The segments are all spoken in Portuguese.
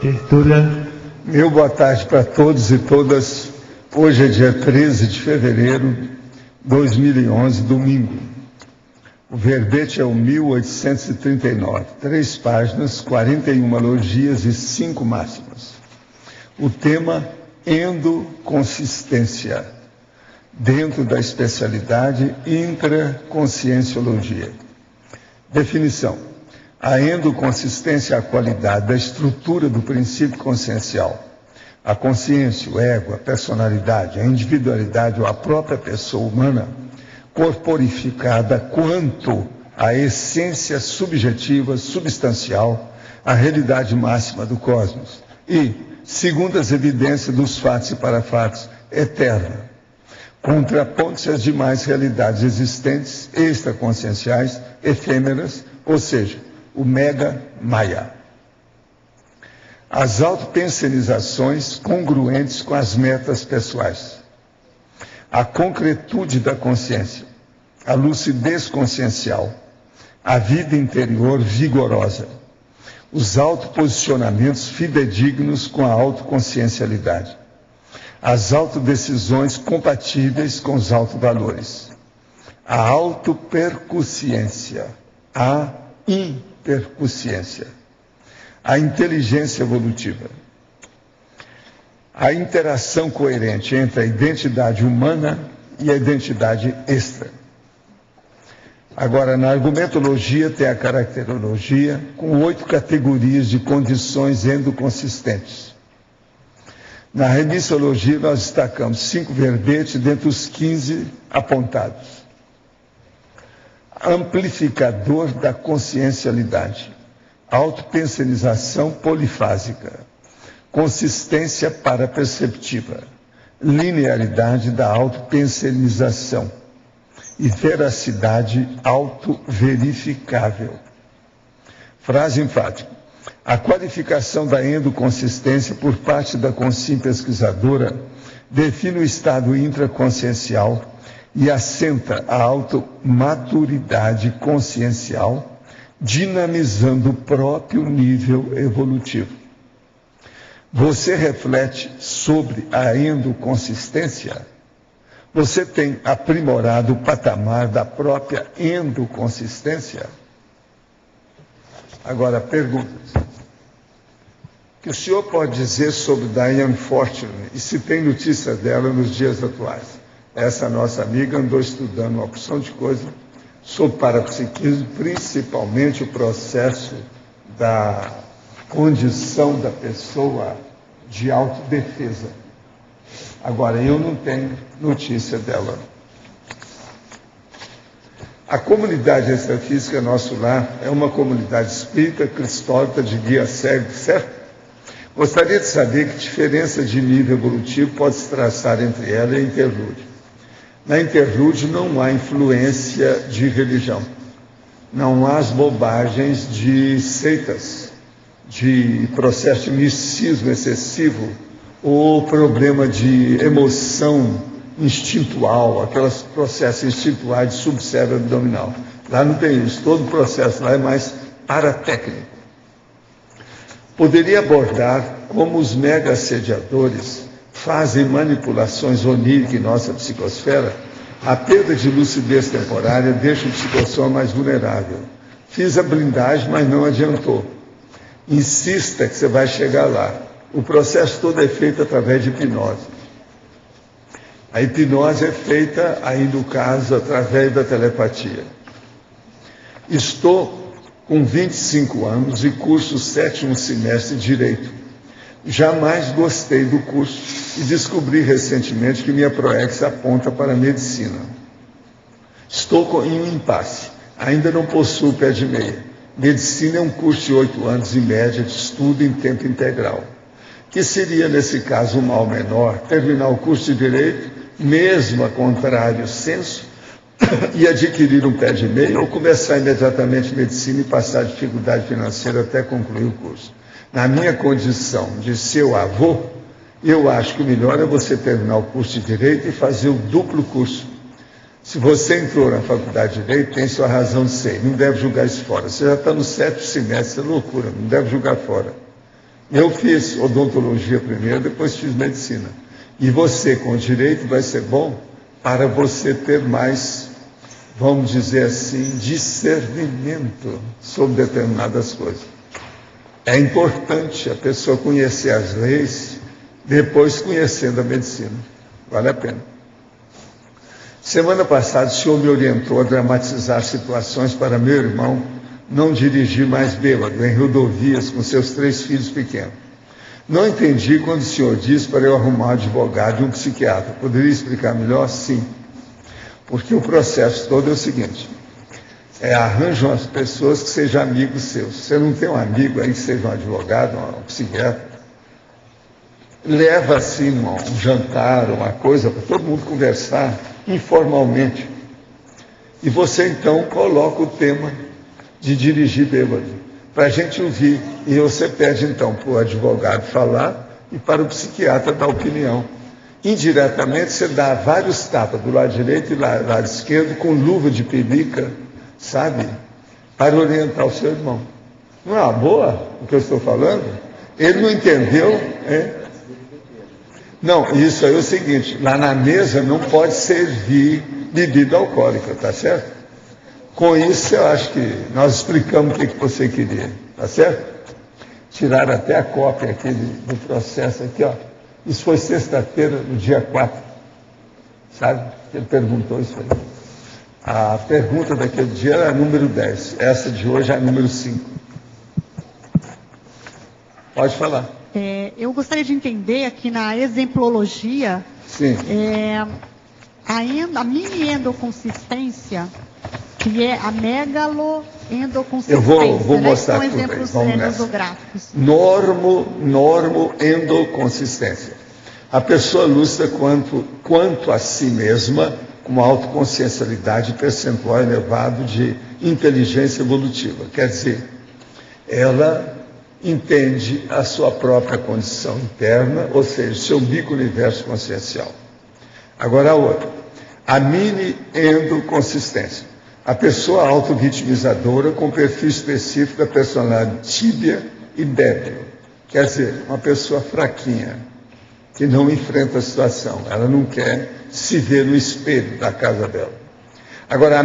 Abertura. Meu boa tarde para todos e todas. Hoje é dia 13 de fevereiro de 2011, domingo. O verbete é o 1839, 3 páginas, 41 alogias e 5 máximas. O tema, endoconsistência, dentro da especialidade intraconscienciologia. Definição. A endoconsistência é a qualidade da estrutura do princípio consciencial. A consciência, o ego, a personalidade, a individualidade ou a própria pessoa humana, corporificada quanto à essência subjetiva, substancial, a realidade máxima do cosmos e, segundo as evidências dos fatos e parafatos, eterna, contraponto-se às demais realidades existentes, extraconscienciais, efêmeras, ou seja, o mega maya. As autopensenizações congruentes com as metas pessoais. A concretude da consciência, a lucidez consciencial, a vida interior vigorosa, os autoposicionamentos fidedignos com a autoconsciencialidade, as autodecisões compatíveis com os autovalores, a autopercussiência, a impercussiência, a inteligência evolutiva, a interação coerente entre a identidade humana e a identidade extra. Agora, na argumentologia tem a caracterologia com 8 categorias de condições endoconsistentes. Na remissiologia nós destacamos 5 verbetes dentre os 15 apontados. Amplificador da consciencialidade, autopensenização polifásica, consistência paraperceptiva, linearidade da autopensenização e veracidade autoverificável. Frase enfática. A qualificação da endoconsistência por parte da consciência pesquisadora define o estado intraconsciencial e assenta a automaturidade consciencial, dinamizando o próprio nível evolutivo. Você reflete sobre a endoconsistência? Você tem aprimorado o patamar da própria endoconsistência? Agora, perguntas. O que o senhor pode dizer sobre Diane Fortune e se tem notícia dela nos dias atuais? Essa nossa amiga andou estudando uma opção de coisa sobre parapsiquismo, principalmente o processo da condição da pessoa de autodefesa. Agora, eu não tenho notícia dela. A comunidade extrafísica Nosso Lar é uma comunidade espírita, cristólica, de guia cego, certo? Gostaria de saber que diferença de nível evolutivo pode se traçar entre ela e a interlúdio. Na interlúdio não há influência de religião, não há as bobagens de seitas, de processo de misticismo excessivo, ou problema de emoção instintual, aqueles processos instintuais de subcérebro abdominal. Lá não tem isso, todo o processo lá é mais paratécnico. Poderia abordar como os mega-assediadores fazem manipulações oníricas em nossa psicosfera. A perda de lucidez temporária deixa o psicossoma mais vulnerável. Fiz a blindagem, mas não adiantou. Insista que você vai chegar lá. O processo todo é feito através de hipnose. A hipnose é feita, aí no caso, através da telepatia. Estou com 25 anos e curso o 7º semestre de Direito. Jamais gostei do curso e descobri recentemente que minha proex aponta para a medicina. Estou em um impasse. Ainda não possuo pé de meia. Medicina é um curso de 8 anos, em média, de estudo em tempo integral. Que seria, nesse caso, um mal menor, terminar o curso de Direito, mesmo a contrário senso, e adquirir um pé de meia, ou começar imediatamente Medicina e passar dificuldade financeira até concluir o curso. Na minha condição de seu avô, eu acho que o melhor é você terminar o curso de Direito e fazer o duplo curso. Se você entrou na faculdade de Direito, tem sua razão de ser, não deve julgar isso fora. Você já está no 7º semestre, é loucura, não deve julgar fora. Eu fiz odontologia primeiro, depois fiz medicina. E você, com direito, vai ser bom para você ter mais, vamos dizer assim, discernimento sobre determinadas coisas. É importante a pessoa conhecer as leis, depois conhecendo a medicina. Vale a pena. Semana passada, o senhor me orientou a dramatizar situações para meu irmão não dirigir mais bêbado em rodovias com seus 3 filhos pequenos. Não entendi quando o senhor disse para eu arrumar um advogado e um psiquiatra. Poderia explicar melhor? Sim. Porque o processo todo é o seguinte: arranjam as pessoas que sejam amigos seus. Você não tem um amigo aí que seja um advogado, um psiquiatra? Leva assim um jantar, uma coisa, para todo mundo conversar informalmente. E você então coloca o tema de dirigir bêbado, para a gente ouvir. E você pede então para o advogado falar e para o psiquiatra dar opinião. Indiretamente você dá vários tapas do lado direito e do lado esquerdo com luva de pelica, sabe? Para orientar o seu irmão. Não é uma boa o que eu estou falando? Ele não entendeu, hein? Não, isso aí é o seguinte: lá na mesa não pode servir bebida alcoólica, tá certo? Com isso, eu acho que nós explicamos o que você queria, tá certo? Tiraram até a cópia aqui do processo aqui, ó. Isso foi sexta-feira, no dia 4, sabe? Ele perguntou isso aí. A pergunta daquele dia era a número 10, essa de hoje é a número 5. Pode falar. Eu gostaria de entender aqui na exemplologia, Sim. a mini endoconsistência, que é a megaloendoconsistência. Eu vou mostrar são tudo aí. exemplos Vamos nessa. nosográficos. Normoendoconsistência. A pessoa lúcida quanto a si mesma, com uma autoconsciencialidade e percentual elevado de inteligência evolutiva. Quer dizer, ela entende a sua própria condição interna, ou seja, seu bico-universo consciencial. Agora a outra, a mini-endoconsistência. A pessoa auto-vitimizadora com perfil específico da personalidade tíbia e débil. Quer dizer, uma pessoa fraquinha, que não enfrenta a situação. Ela não quer se ver no espelho da casa dela. Agora, a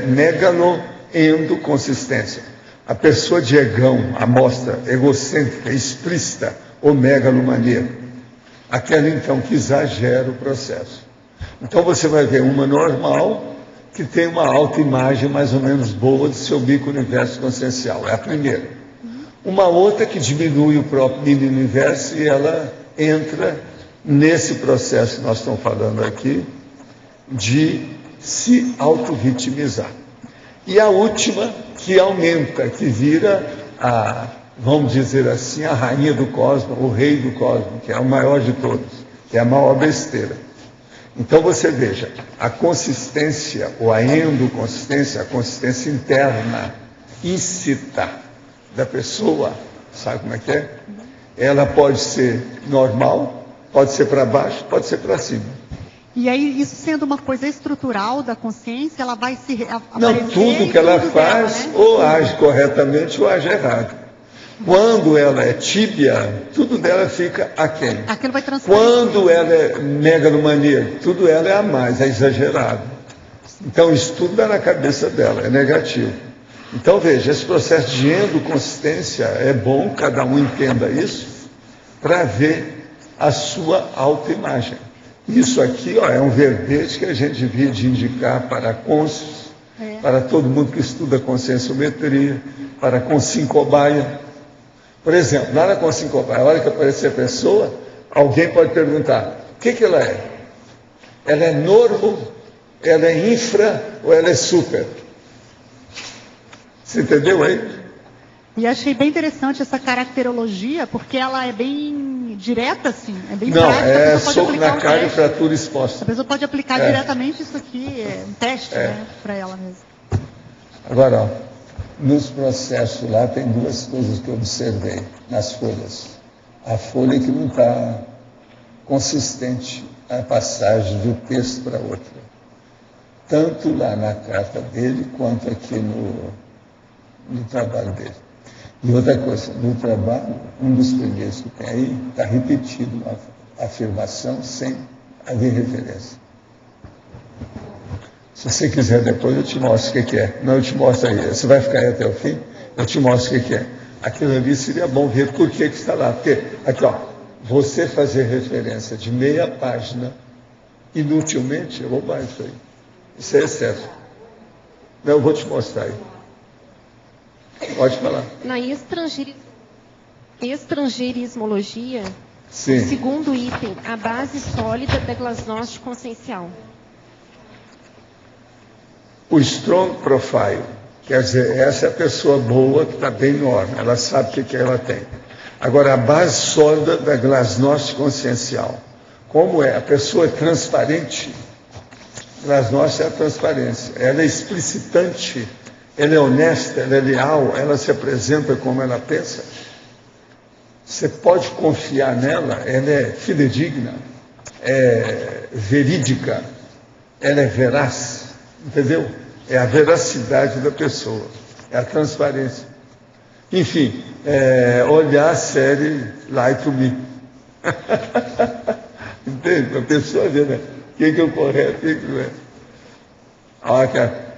megaloendoconsistência. A pessoa de egão, amostra egocêntrica, explícita ou megalomaníaca. Aquela, então, que exagera o processo. Então, você vai ver uma normal, que tem uma autoimagem mais ou menos boa do seu bico-universo consciencial. É a primeira. Uma outra que diminui o próprio mini-universo e ela entra nesse processo que nós estamos falando aqui, de se auto-vitimizar. E a última, que aumenta, que vira vamos dizer assim, a rainha do cosmos, o rei do cosmos, que é o maior de todos, que é a maior besteira. Então você veja, a consistência, ou a endoconsistência, a consistência interna, íncita da pessoa, sabe como é que é? Ela pode ser normal, pode ser para baixo, pode ser para cima. E aí, isso sendo uma coisa estrutural da consciência, ela vai se aparecer. Não, tudo que ela faz, né? ou age corretamente ou age errado. Quando ela é tíbia, tudo dela fica aquém. Aquilo vai transformar. Quando ela é megalomaníaca, tudo ela é a mais, é exagerado. Então, isso tudo dá na cabeça dela, é negativo. Então, veja, esse processo de endoconsistência é bom, cada um entenda isso, para ver a sua autoimagem. Isso aqui, ó, é um verbete que a gente devia de indicar para cônscios, para todo mundo que estuda conscienciometria, para consincobaia. Por exemplo, lá na consincobaia, a hora que aparecer a pessoa, alguém pode perguntar, o que ela é? Ela é normo, ela é infra ou ela é super? Você entendeu aí? E achei bem interessante essa caracterologia, porque ela é bem direta, assim, é bem Não, prática. é soco na cara e fratura A exposta. pessoa pode aplicar diretamente isso aqui, um teste, né, para ela mesma. Agora, ó, nos processos lá tem duas coisas que eu observei nas folhas. A folha que não está consistente a passagem de um texto para outro. Tanto lá na carta dele, quanto aqui no trabalho dele. E outra coisa, no trabalho, um dos primeiros que tem aí, está repetido a afirmação sem haver referência. Se você quiser depois, eu te mostro o que é. Não, eu te mostro aí. Você vai ficar aí até o fim? Eu te mostro o que é. Aquilo ali seria bom ver por que está lá. Porque, aqui, ó, você fazer referência de meia página, inutilmente, é bobagem isso aí. Isso é excesso. Não, eu vou te mostrar aí. Pode falar. Na estrangeirismologia, Sim. segundo item, a base sólida da glasnost consciencial. O strong profile, quer dizer, essa é a pessoa boa que está bem no órgão, ela sabe o que ela tem. Agora, a base sólida da glasnost consciencial, como é? A pessoa é transparente, glasnost é a transparência, ela é explicitante, ela é honesta, ela é leal, ela se apresenta como ela pensa. Você pode confiar nela, ela é fidedigna, é verídica, ela é veraz. Entendeu? É a veracidade da pessoa, é a transparência. Enfim, olhar a série Lie to Me. Entende? A pessoa vê, né? O que é o correto, o que não é. Olha, cara.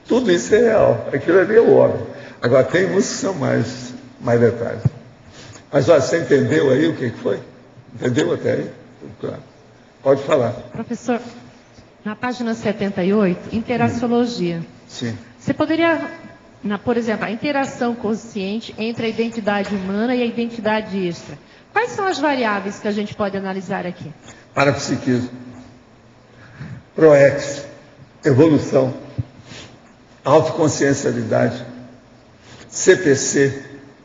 Tudo isso é real. Aquilo ali é o órgão. Agora, tem uns que são mais detalhes. Mas, olha, você entendeu aí o que foi? Entendeu até aí? Claro. Pode falar. Professor, na página 78, interaciologia. Sim. Você poderia, por exemplo, a interação consciente entre a identidade humana e a identidade extra. Quais são as variáveis que a gente pode analisar aqui? Parapsiquismo, ProEx, evolução, autoconsciencialidade, CPC,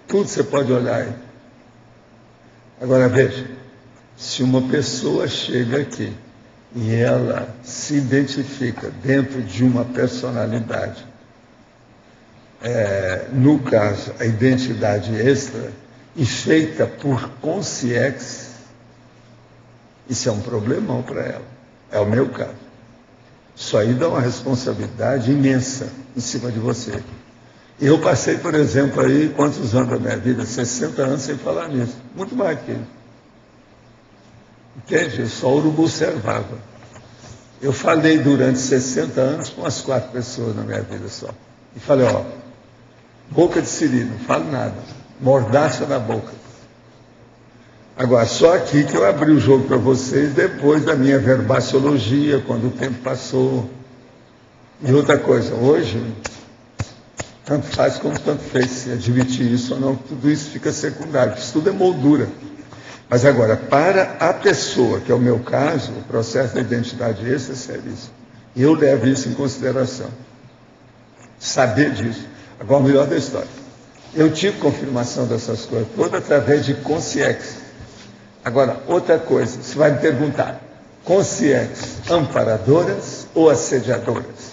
tudo você pode olhar aí. Agora veja, se uma pessoa chega aqui e ela se identifica dentro de uma personalidade, no caso, a identidade extra, e feita por consciex, isso é um problemão para ela. É o meu caso. Isso aí dá uma responsabilidade imensa em cima de você. Eu passei, por exemplo, aí, quantos anos da minha vida? 60 anos sem falar nisso. Muito mais que isso. Entende? Eu só urubu observava. Eu falei durante 60 anos com as 4 pessoas na minha vida só. E falei, ó, boca de siri, não falo nada. Mordaça na boca. Agora, só aqui que eu abri o jogo para vocês depois da minha verbaciologia, quando o tempo passou. E outra coisa, hoje, tanto faz como tanto fez, se admitir isso ou não, tudo isso fica secundário, isso tudo é moldura. Mas agora, para a pessoa, que é o meu caso, o processo da identidade extra é seríssimo. E eu levo isso em consideração. Saber disso. Agora, o melhor da história. Eu tive confirmação dessas coisas todas através de consciex. Agora, outra coisa, você vai me perguntar, consciex amparadoras ou assediadoras?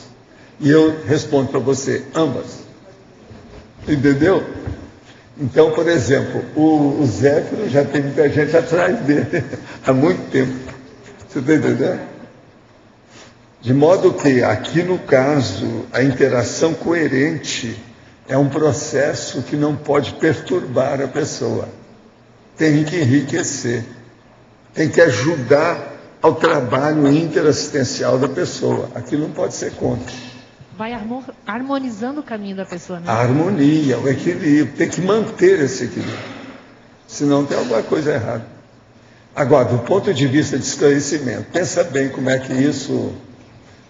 E eu respondo para você, ambas. Entendeu? Então, por exemplo, o Zéfiro já tem muita gente atrás dele há muito tempo. Você está entendendo? De modo que, aqui no caso, a interação coerente é um processo que não pode perturbar a pessoa. Tem que enriquecer. Tem que ajudar ao trabalho interassistencial da pessoa. Aquilo não pode ser contra. Vai harmonizando o caminho da pessoa, né? A harmonia, o equilíbrio, tem que manter esse equilíbrio. Senão tem alguma coisa errada. Agora, do ponto de vista de esclarecimento, pensa bem como é que isso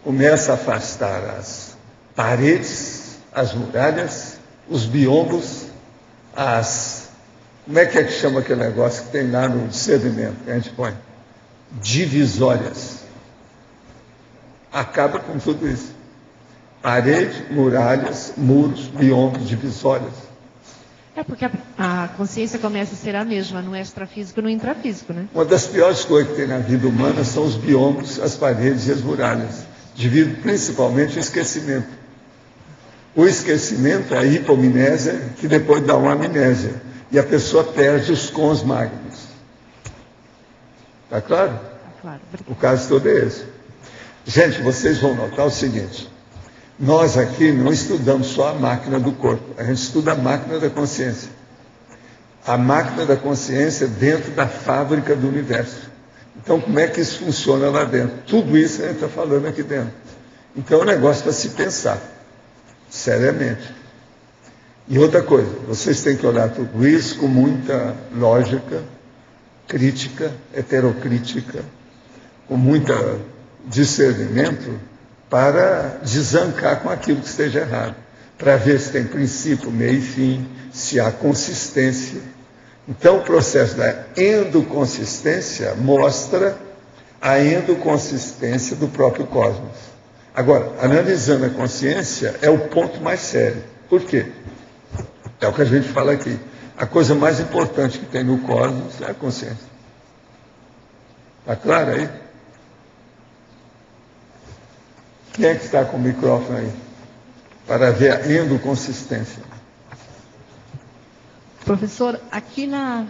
começa a afastar as paredes, as muralhas, os biombos, como é que chama aquele negócio que tem lá no discernimento, que a gente põe? Divisórias. Acaba com tudo isso. Parede, muralhas, muros, biombos, divisórias. É porque a consciência começa a ser a mesma no extrafísico e no intrafísico, né? Uma das piores coisas que tem na vida humana são os biombos, as paredes e as muralhas. Devido principalmente ao esquecimento. O esquecimento é a hipomnésia, que depois dá uma amnésia. E a pessoa perde os cons magnos. Está claro? Claro. O caso todo é esse. Gente, vocês vão notar o seguinte. Nós aqui não estudamos só a máquina do corpo, a gente estuda a máquina da consciência. A máquina da consciência dentro da fábrica do universo. Então, como é que isso funciona lá dentro? Tudo isso a gente está falando aqui dentro. Então, é um negócio para se pensar, seriamente. E outra coisa, vocês têm que olhar tudo isso com muita lógica, crítica, heterocrítica, com muito discernimento, para desancar com aquilo que esteja errado, para ver se tem princípio, meio e fim, se há consistência. Então, o processo da endoconsistência mostra a endoconsistência do próprio cosmos. Agora, analisando a consciência é o ponto mais sério. Por quê? É o que a gente fala aqui. A coisa mais importante que tem no cosmos é a consciência. Está claro aí? Quem é que está com o microfone aí? Para ver a endoconsistência. Professor, aqui na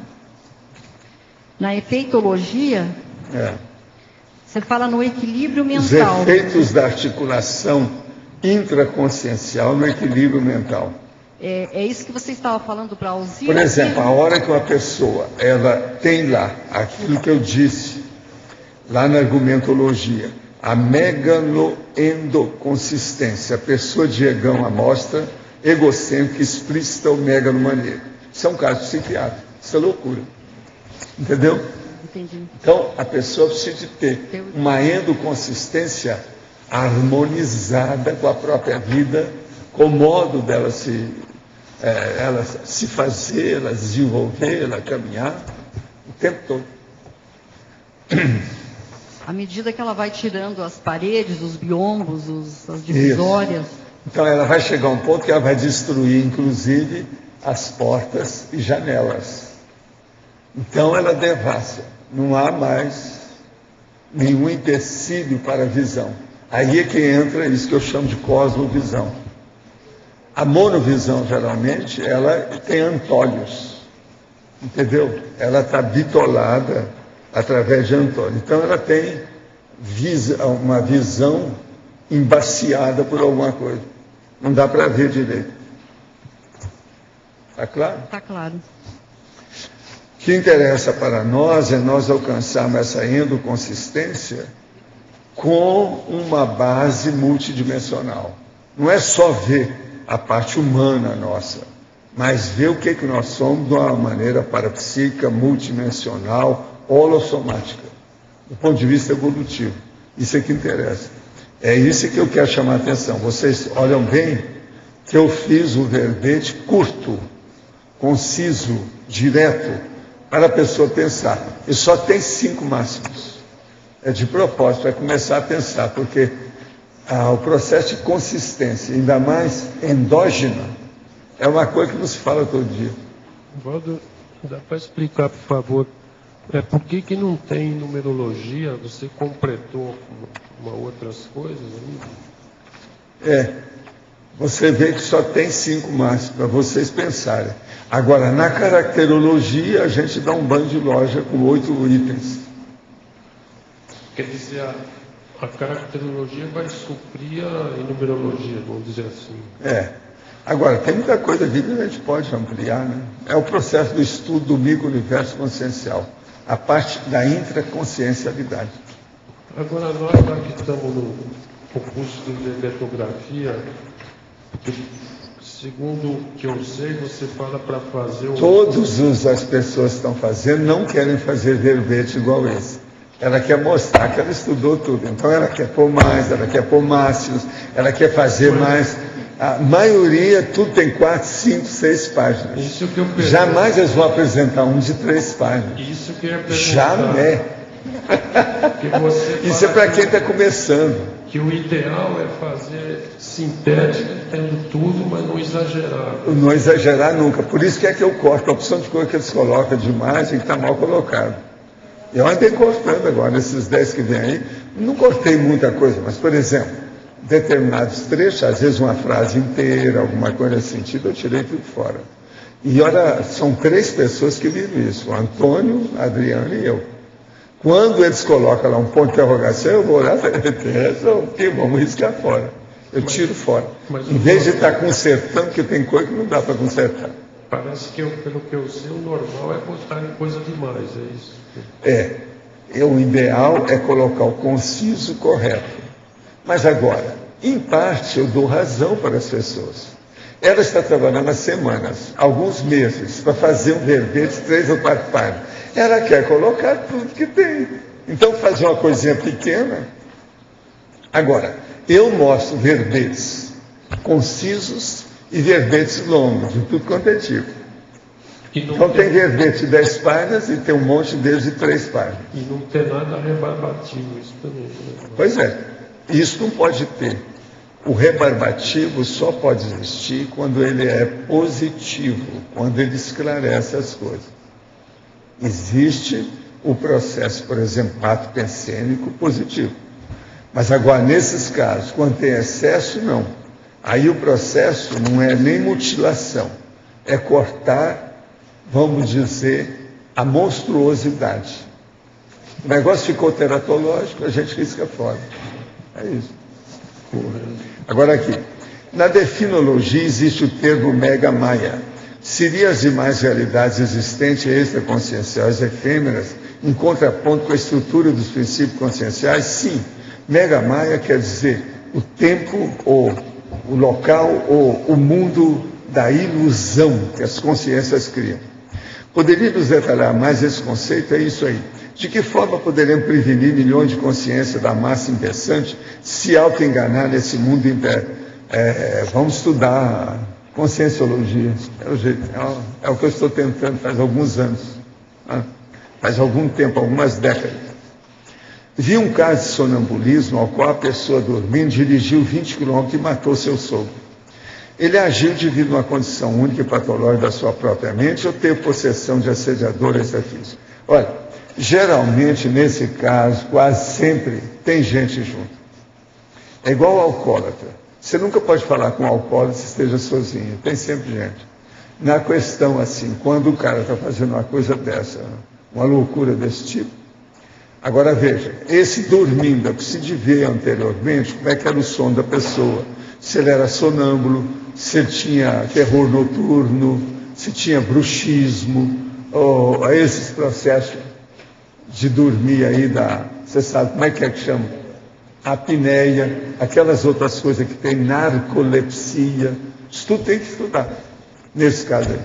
efeitologia, você fala no equilíbrio mental. Os efeitos da articulação intraconsciencial no equilíbrio mental. É isso que você estava falando para Alzira? Por exemplo, a hora que uma pessoa ela tem lá aquilo que eu disse, lá na argumentologia, a megaloendoconsistência, a pessoa de egão à mostra, egocêntrica, explícita ou megalomaníaca. Isso é um caso psiquiátrico, isso é loucura. Entendeu? Entendi. Então, a pessoa precisa de ter uma endoconsistência harmonizada com a própria vida, com o modo dela ela se fazer, ela desenvolver, ela caminhar o tempo todo. À medida que ela vai tirando as paredes, os biombos, as divisórias. Isso. Então ela vai chegar a um ponto que ela vai destruir, inclusive, as portas e janelas. Então ela devassa. Não há mais nenhum empecilho para a visão. Aí é que entra isso que eu chamo de cosmovisão. A monovisão, geralmente, ela tem antólios. Entendeu? Ela está bitolada através de antônio. Então ela tem uma visão embaciada por alguma coisa. Não dá para ver direito. Está claro? Está claro. O que interessa para nós é nós alcançarmos essa endoconsistência com uma base multidimensional. Não é só ver a parte humana nossa, mas ver o que nós somos de uma maneira parapsíquica, multidimensional, holossomática, do ponto de vista evolutivo. Isso é que interessa. É isso que eu quero chamar a atenção. Vocês olham bem que eu fiz um verbete curto, conciso, direto, para a pessoa pensar. E só tem 5 máximos. É de propósito, é começar a pensar, porque o processo de consistência, ainda mais endógena, é uma coisa que não se fala todo dia. Valdo, dá para explicar, por favor, por que não tem numerologia? Você completou uma outras coisas ali? Você vê que só tem 5 máximos para vocês pensarem. Agora, na caracterologia, a gente dá um banho de loja com 8 itens. Quer dizer, a caracterologia vai suprir a numerologia, vamos dizer assim. Agora, tem muita coisa aqui que a gente pode ampliar, né? É o processo do estudo do micro-universo consciencial, a parte da intraconsciencialidade. Agora, nós que estamos no curso de eletrografia, segundo o que eu sei, você fala para fazer o... Todas as pessoas que estão fazendo não querem fazer verbete igual esse. Ela quer mostrar que ela estudou tudo. Então ela quer pôr mais, ela quer pôr máximos, ela quer fazer mais. A maioria, tudo tem 4, 5, 6 páginas. Isso que eu pergunto. Jamais eles vão apresentar um de 3 páginas. Isso que eu ia perguntar. Jamais. Isso é para quem está começando. Que o ideal é fazer sintética, tendo tudo, mas não exagerar. Não exagerar nunca. Por isso que é que eu corto. A opção de coisa que eles colocam de imagem que está mal colocado. Eu andei cortando agora, esses 10 que vem aí, não cortei muita coisa, mas, por exemplo, determinados trechos, às vezes uma frase inteira, alguma coisa nesse sentido, eu tirei tudo fora. E olha, são 3 pessoas que viram isso, o Antônio, a Adriana e eu. Quando eles colocam lá um ponto de interrogação, eu vou lá e falo, vamos riscar fora. Eu tiro fora. Em vez de estar consertando, porque tem coisa que não dá para consertar. Parece que, pelo que eu sei, o normal é botar em coisa demais, é isso? O ideal é colocar o conciso correto. Mas agora, em parte, eu dou razão para as pessoas. Ela está trabalhando há semanas, alguns meses, para fazer um verbete de 3 ou 4 páginas. Ela quer colocar tudo que tem. Então, fazer uma coisinha pequena. Agora, eu mostro verbetes concisos e verbetes longos, de tudo quanto é tipo. Então tem verbete de 10 páginas e tem um monte deles de 3 páginas. E não tem nada rebarbativo, isso também. Né? Pois é, isso não pode ter. O rebarbativo só pode existir quando ele é positivo, quando ele esclarece as coisas. Existe o processo, por exemplo, ato pensênico positivo. Mas agora, nesses casos, quando tem excesso, não. Aí o processo não é nem mutilação, é cortar, vamos dizer, a monstruosidade. O negócio ficou teratológico, a gente risca fora. É isso. Agora aqui, na definologia existe o termo mega maya. Seria as demais realidades existentes extraconscienciais efêmeras, em contraponto com a estrutura dos princípios conscienciais? Sim. Mega maya quer dizer o tempo, ou o local, ou o mundo da ilusão que as consciências criam. Poderia nos detalhar mais esse conceito? É isso aí. De que forma poderemos prevenir milhões de consciências da massa impensante se auto-enganar nesse mundo vamos estudar conscienciologia. É o jeito, é o que eu estou tentando faz alguns anos. Faz algum tempo, algumas décadas. Vi um caso de sonambulismo ao qual a pessoa dormindo dirigiu 20 quilômetros e matou seu sogro. Ele agiu devido a uma condição única e patológica da sua própria mente ou teve possessão de assediador extrafísico? Olha, geralmente nesse caso, quase sempre, tem gente junto. É igual ao alcoólatra. Você nunca pode falar com um alcoólatra se esteja sozinho, tem sempre gente. Na questão assim, quando o cara está fazendo uma coisa dessa, uma loucura desse tipo, agora veja, esse dormindo, eu preciso de ver anteriormente como é que era o sono da pessoa, se ele era sonâmbulo, se ele tinha terror noturno, se tinha bruxismo, ou esses processos de dormir aí você sabe como é que chama? Apneia, aquelas outras coisas que tem, narcolepsia, isso tudo tem que estudar, nesse caso aí.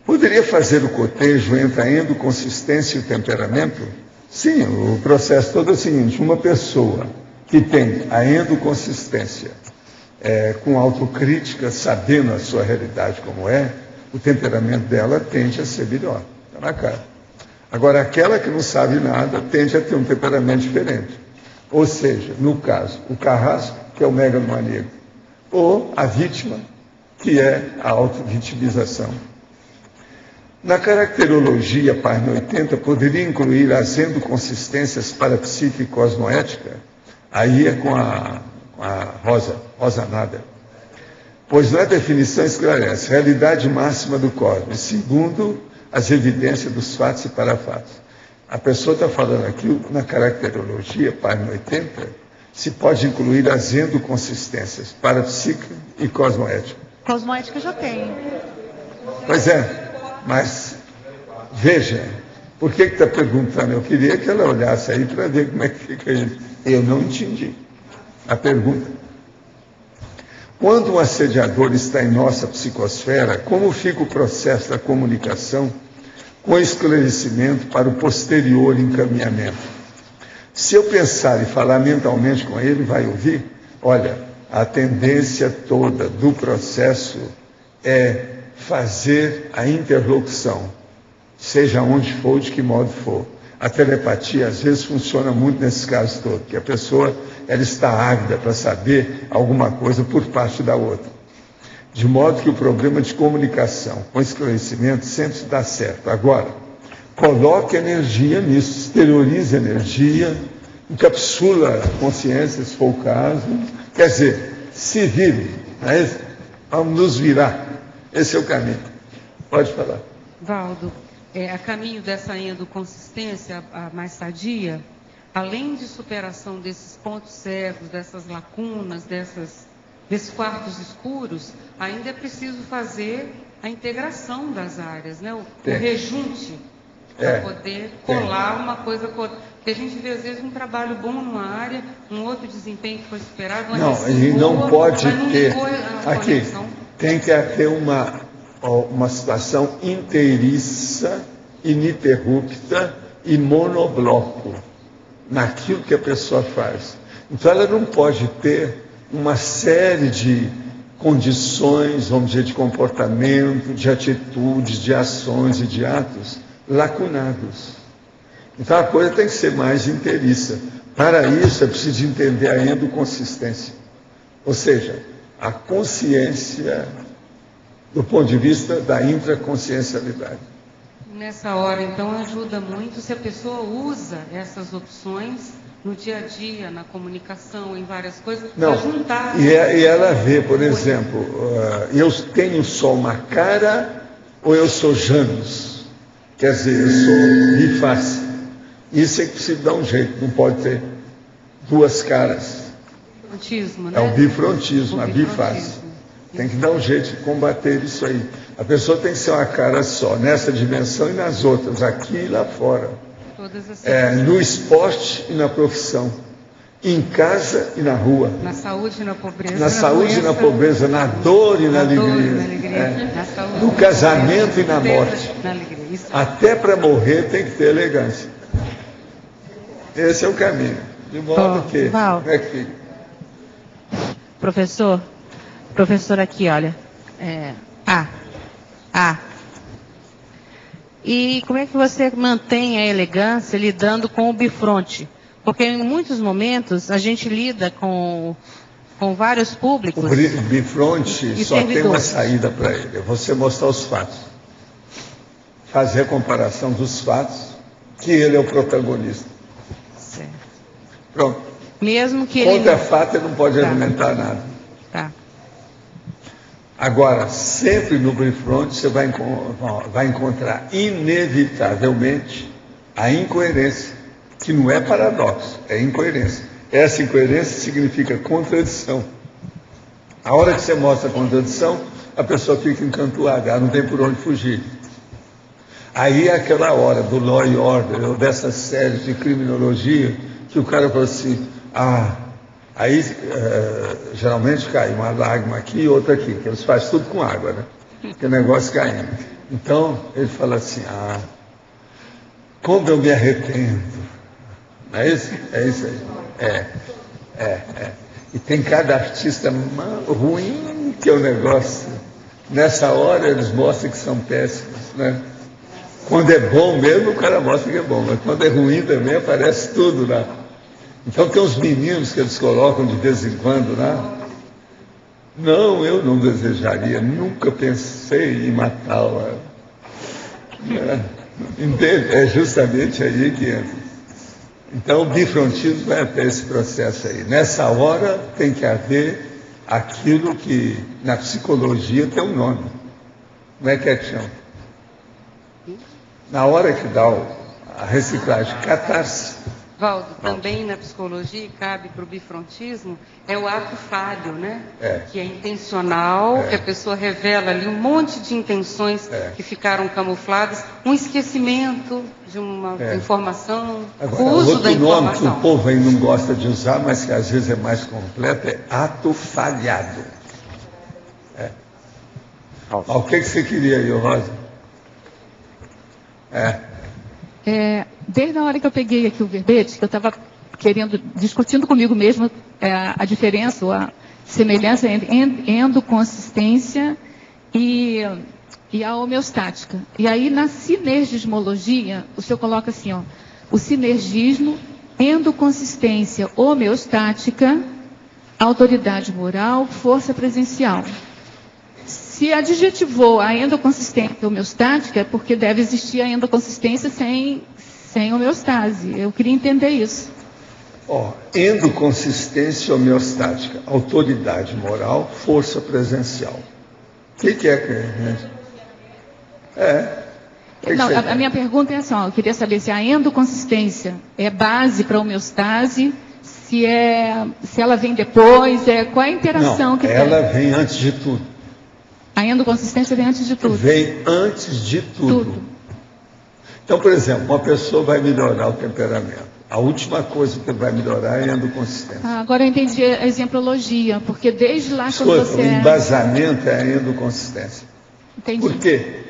Poderia fazer o cotejo entre a endoconsistência e o temperamento? Sim, o processo todo é o seguinte, uma pessoa que tem a endoconsistência com autocrítica, sabendo a sua realidade como é, o temperamento dela tende a ser melhor, está na cara. Agora, aquela que não sabe nada tende a ter um temperamento diferente. Ou seja, no caso, o carrasco, que é o megalomaníaco, ou a vítima, que é a autovitimização. Na caracterologia, página 80, poderia incluir as endoconsistências parapsíquica e cosmoética? Aí é com a Rosa Nader. Pois na definição esclarece, realidade máxima do cosmos, segundo as evidências dos fatos e parafatos. A pessoa está falando aqui, na caracterologia, página 80, se pode incluir as endoconsistências parapsíquica e cosmoética. Cosmoética já tem. Pois é, mas veja, por que está perguntando? Eu queria que ela olhasse aí para ver como é que fica isso. Eu não entendi a pergunta. Quando um assediador está em nossa psicosfera, como fica o processo da comunicação com esclarecimento para o posterior encaminhamento? Se eu pensar e falar mentalmente com ele, vai ouvir? Olha, a tendência toda do processo é fazer a interlocução, seja onde for, de que modo for. A telepatia, às vezes, funciona muito nesses casos todos, que a pessoa ela está ávida para saber alguma coisa por parte da outra. De modo que o problema de comunicação com esclarecimento sempre dá certo. Agora, coloque energia nisso, exteriorize energia, encapsula a consciência, se for o caso. Quer dizer, se vire, não é isso? Vamos nos virar. Esse é o caminho. Pode falar. Valdo, a caminho dessa endoconsistência, a mais sadia, além de superação desses pontos cegos, dessas lacunas, desses quartos escuros, ainda é preciso fazer a integração das áreas, né? O rejunte, para poder colar uma coisa com outra. Porque a gente vê, às vezes, um trabalho bom numa área, um outro desempenho que foi esperado, uma e não pode ter. Aqui, tem que ter uma situação inteiriça, ininterrupta e monobloco naquilo que a pessoa faz. Então, ela não pode ter uma série de condições, vamos dizer, de comportamento, de atitudes, de ações e de atos lacunados. Então, a coisa tem que ser mais inteiriça. Para isso, é preciso entender a endoconsistência. Ou seja, a consciência do ponto de vista da intraconsciencialidade. Nessa hora, então, ajuda muito se a pessoa usa essas opções no dia a dia, na comunicação, em várias coisas, para juntar. E ela vê, por exemplo, eu tenho só uma cara ou eu sou Janus? Quer dizer, eu sou bifásico. Isso é que precisa dar um jeito, não pode ter duas caras. Bifrontismo, né? É o bifrontismo, a bifásia. Tem que dar um jeito de combater isso aí. A pessoa tem que ser uma cara só, nessa dimensão e nas outras, aqui e lá fora. No esporte e na profissão, em casa e na rua. Na saúde e na pobreza. Na saúde e na pobreza, na dor e na alegria. No casamento e na morte. Até para morrer tem que ter elegância. Esse é o caminho. De modo que... Como é que fica? Professor aqui, olha. E como é que você mantém a elegância lidando com o bifronte? Porque em muitos momentos a gente lida com vários públicos. O bifronte só tem uma saída para ele, é você mostrar os fatos. Fazer a comparação dos fatos, que ele é o protagonista. Certo. Pronto. Mesmo que Contra fato, ele não pode argumentar nada. Tá. Agora, sempre no bifronte você vai encontrar inevitavelmente a incoerência, que não é paradoxo, é incoerência. Essa incoerência significa contradição. A hora que você mostra a contradição, a pessoa fica encantoada, ela não tem por onde fugir. Aí é aquela hora do law and order, ou dessas séries de criminologia, que o cara fala assim, aí geralmente cai uma lágrima aqui e outra aqui, que eles fazem tudo com água, né? Que o negócio caindo. Então, ele fala assim, como eu me arrependo. Não é isso? É isso aí. E tem cada artista ruim que é o negócio. Nessa hora eles mostram que são péssimos, né? Quando é bom mesmo, o cara mostra que é bom, mas quando é ruim também aparece tudo lá. Então tem uns meninos que eles colocam de vez em quando lá. Não, eu não desejaria, nunca pensei em matá-la. Entende? É justamente aí que entra. Então o bifrontismo vai até esse processo aí. Nessa hora tem que haver aquilo que na psicologia tem um nome. Como é que chama? Na hora que dá a reciclagem, catarse. Valdo, também na psicologia, cabe para o bifrontismo, é o ato falho, né? Que é intencional, que a pessoa revela ali um monte de intenções que ficaram camufladas, um esquecimento de uma informação, agora, o uso da informação. Outro nome que o povo aí não gosta de usar, mas que às vezes é mais completo, é ato falhado. O que você queria aí, Rosa? Desde a hora que eu peguei aqui o verbete, que eu estava discutindo comigo mesmo a diferença, ou a semelhança entre endoconsistência e a homeostática. E aí, na sinergismologia, o senhor coloca assim, o sinergismo, endoconsistência homeostática, autoridade moral, força presencial. Se adjetivou a endoconsistência homeostática, é porque deve existir a endoconsistência sem homeostase. Eu queria entender isso. Endoconsistência homeostática, autoridade moral, força presencial. O que é? Não, a minha pergunta é assim, ó, eu queria saber se a endoconsistência é base para a homeostase, se ela vem depois, qual é a interação não, que ela tem? vem antes de tudo. A endoconsistência vem antes de tudo. Vem antes de tudo. Então, por exemplo, uma pessoa vai melhorar o temperamento. A última coisa que vai melhorar é a endoconsistência. Agora eu entendi a exemplologia, porque desde lá Escuta, quando você... o embasamento é a endoconsistência. Entendi. Por quê?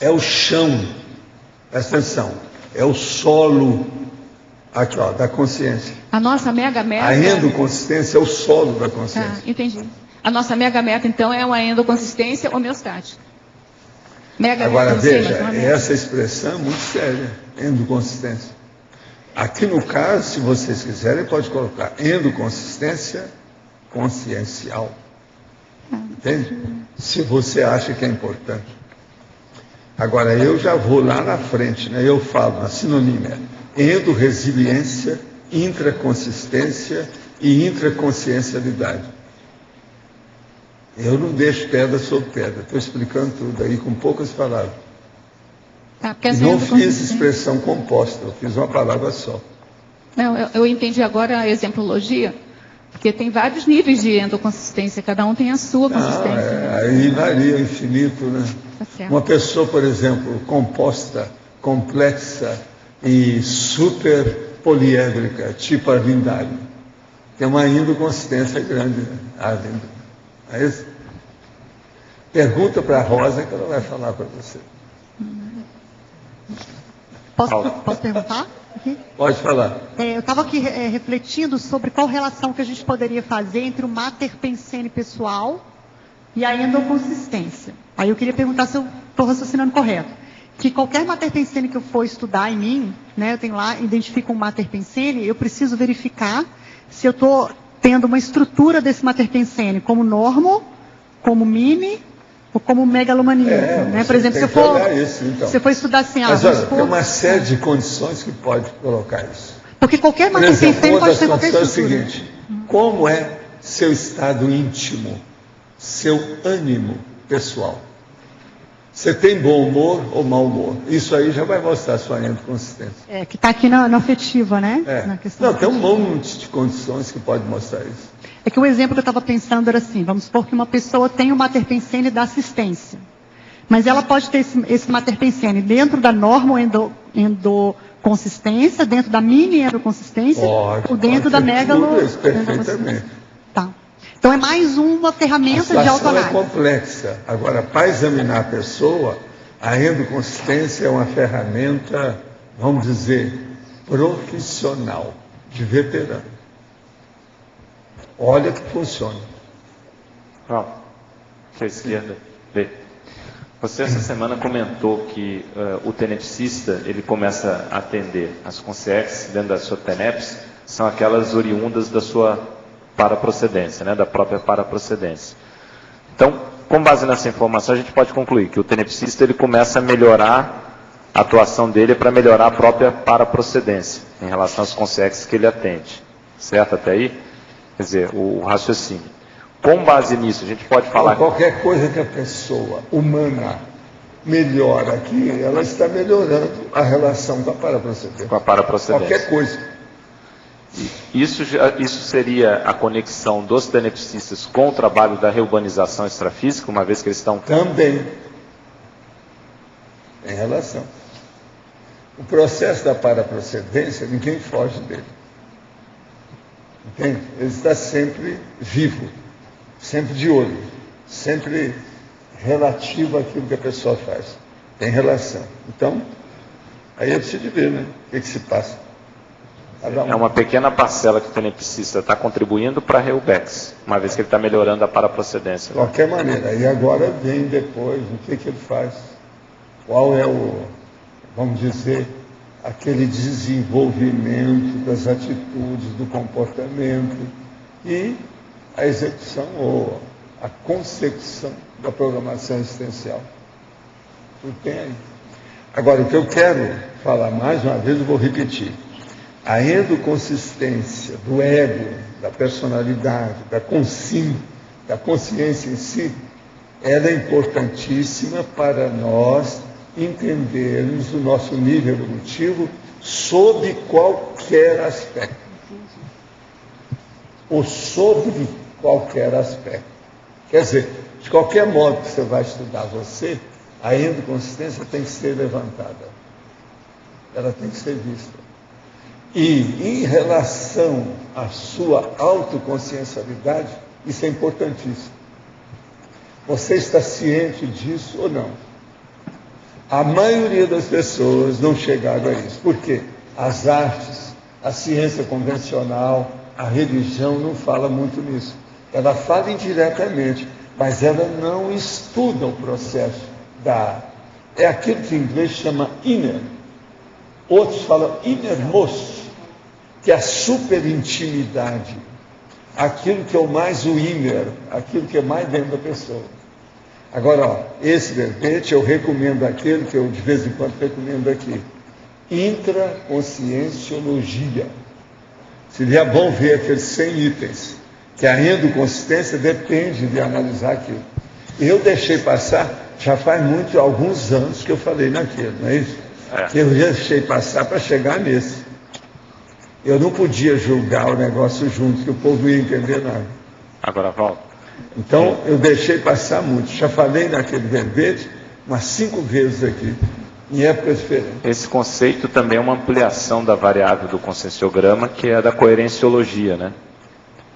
É o chão, presta atenção, é o solo aqui, ó, da consciência. A nossa mega meta... A endoconsistência é o solo da consciência. Tá, entendi. A nossa mega meta, então, é uma endoconsistência homeostática. Mega Agora, meta, não sei, veja, mas uma meta. essa expressão é muito séria, endoconsistência. Aqui no caso, se vocês quiserem, pode colocar endoconsistência consciencial. Entende? Se você acha que é importante. Agora, eu já vou lá na frente, né? Eu falo na sinonímia: endorresiliência, intraconsistência e intraconsciencialidade. Eu não deixo pedra sobre pedra, estou explicando tudo aí com poucas palavras. Tá, porque E essa não fiz endoconsistência- expressão composta, eu fiz uma palavra só. Não, eu entendi agora a exemplologia, porque tem vários níveis de endoconsistência, cada um tem a sua consistência. Aí varia, infinito, né? Tá certo. Uma pessoa, por exemplo, composta, complexa e super poliédrica, tipo Arlindário, tem uma endoconsistência grande, né? Arlinda. É isso? Pergunta para a Rosa que ela vai falar para você. Posso perguntar? Aqui? Pode falar. Eu estava aqui refletindo sobre qual relação que a gente poderia fazer entre o mater pensene pessoal e a endoconsistência. Aí eu queria perguntar se eu estou raciocinando correto. Que qualquer mater pensene que eu for estudar em mim, né, eu tenho lá, identifico um mater pensene, eu preciso verificar se eu estou tendo uma estrutura desse mater pensene como normo, como mini ou como megalomaníaco. Né? Você Por exemplo, tem se que eu for, olhar isso, então. se eu for estudar assim, Mas vamos olha, supor- tem uma série de condições que pode colocar isso. Porque qualquer Por mater exemplo, pensene uma pode das ter qualquer condições é o estrutura. seguinte: como é seu estado íntimo, seu ânimo pessoal? Você tem bom humor ou mau humor? Isso aí já vai mostrar a sua endoconsistência. Que está aqui na afetiva, né? É. Na questão Não, tem um afetiva. monte de condições que pode mostrar isso. É que o exemplo que eu estava pensando era assim, vamos supor que uma pessoa tem o mater pensene da assistência. Mas ela pode ter esse mater pensene dentro da norma endoconsistência, dentro da mini endoconsistência, ou dentro da ter megalo tudo isso, perfeitamente. Tá. Então é mais uma A ferramenta de situação é autoanálise. complexa. Agora, para examinar a pessoa, a endoconsistência é uma ferramenta, vamos dizer, profissional, de veterano. Olha que funciona. Ó, que a esquerda vê. Você essa semana comentou que o tenepsista, ele começa a atender as consciências dentro da sua TENEPS, são aquelas oriundas da sua paraprocedência, né, da própria paraprocedência. Então, com base nessa informação, a gente pode concluir que o tenepsista, ele começa a melhorar a atuação dele para melhorar a própria paraprocedência em relação às consciências que ele atende. Certo até aí? Quer dizer, o raciocínio. Com base nisso, a gente pode falar... Qualquer coisa que a pessoa humana melhora aqui, ela está melhorando a relação com a paraprocedência. Com a paraprocedência. Qualquer coisa. Isso seria a conexão dos tenepsistas com o trabalho da reurbanização extrafísica, uma vez que eles estão... Também. Em relação. O processo da paraprocedência, ninguém foge dele. Entende? Ele está sempre vivo, sempre de olho, sempre relativo àquilo que a pessoa faz. Tem relação. Então, aí é preciso ver, né? O que se passa. É uma pequena parcela que o tenepsista está contribuindo para a Reubex, uma vez que ele está melhorando a paraprocedência. De qualquer maneira. E agora vem depois o que ele faz. Qual é vamos dizer, aquele desenvolvimento das atitudes, do comportamento e a execução ou a concepção da programação existencial. Tudo tem aí. Agora, o que eu quero falar mais uma vez, eu vou repetir. A endoconsistência do ego, da personalidade, da consciência em si, ela é importantíssima para nós entendermos o nosso nível evolutivo sob qualquer aspecto. Ou sobre qualquer aspecto. Quer dizer, de qualquer modo que você vai estudar você, a endoconsistência tem que ser levantada. Ela tem que ser vista. E em relação à sua autoconsciencialidade, isso é importantíssimo. Você está ciente disso ou não? A maioria das pessoas não chegaram a isso. Por quê? As artes, a ciência convencional, a religião não fala muito nisso. Ela fala indiretamente, mas ela não estuda o processo da... É aquilo que em inglês chama inner. Outros falam innermost, que é a superintimidade. Aquilo que é o mais o inner, aquilo que é mais dentro da pessoa. Agora, ó, esse verbete eu recomendo aquele que eu de vez em quando recomendo aqui. Intraconscienciologia. Seria bom ver aqueles 100 itens, que a endoconsistência depende de analisar aquilo. Eu deixei passar, já faz alguns anos que eu falei naquilo, não é isso? Eu deixei passar para chegar nesse. Eu não podia julgar o negócio junto, que o povo não ia entender nada. Agora, Valdo. Então, eu deixei passar muito. Já falei naquele verbete umas 5 vezes aqui, em épocas diferentes. Esse conceito também é uma ampliação da variável do conscienciograma, que é a da coerenciologia, né?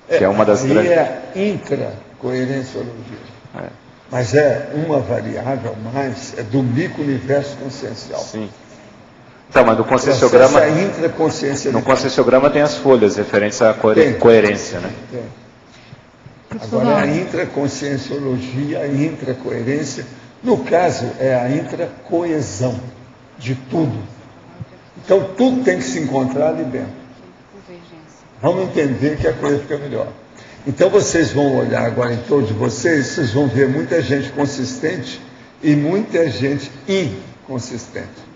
Que é uma das grandes... é a intracoerenciologia. Mas é uma variável mais, é do micro-universo consciencial. Sim. Então, mas no conscienciograma... No conscienciograma tem as folhas referentes à coerência, né? Tem. Agora é a intraconscienciologia, a intracoerência. No caso, é a intracoesão de tudo. Então, tudo tem que se encontrar ali dentro. Vamos entender que a coisa fica melhor. Então, vocês vão olhar agora em torno de vocês vão ver muita gente consistente e muita gente inconsistente.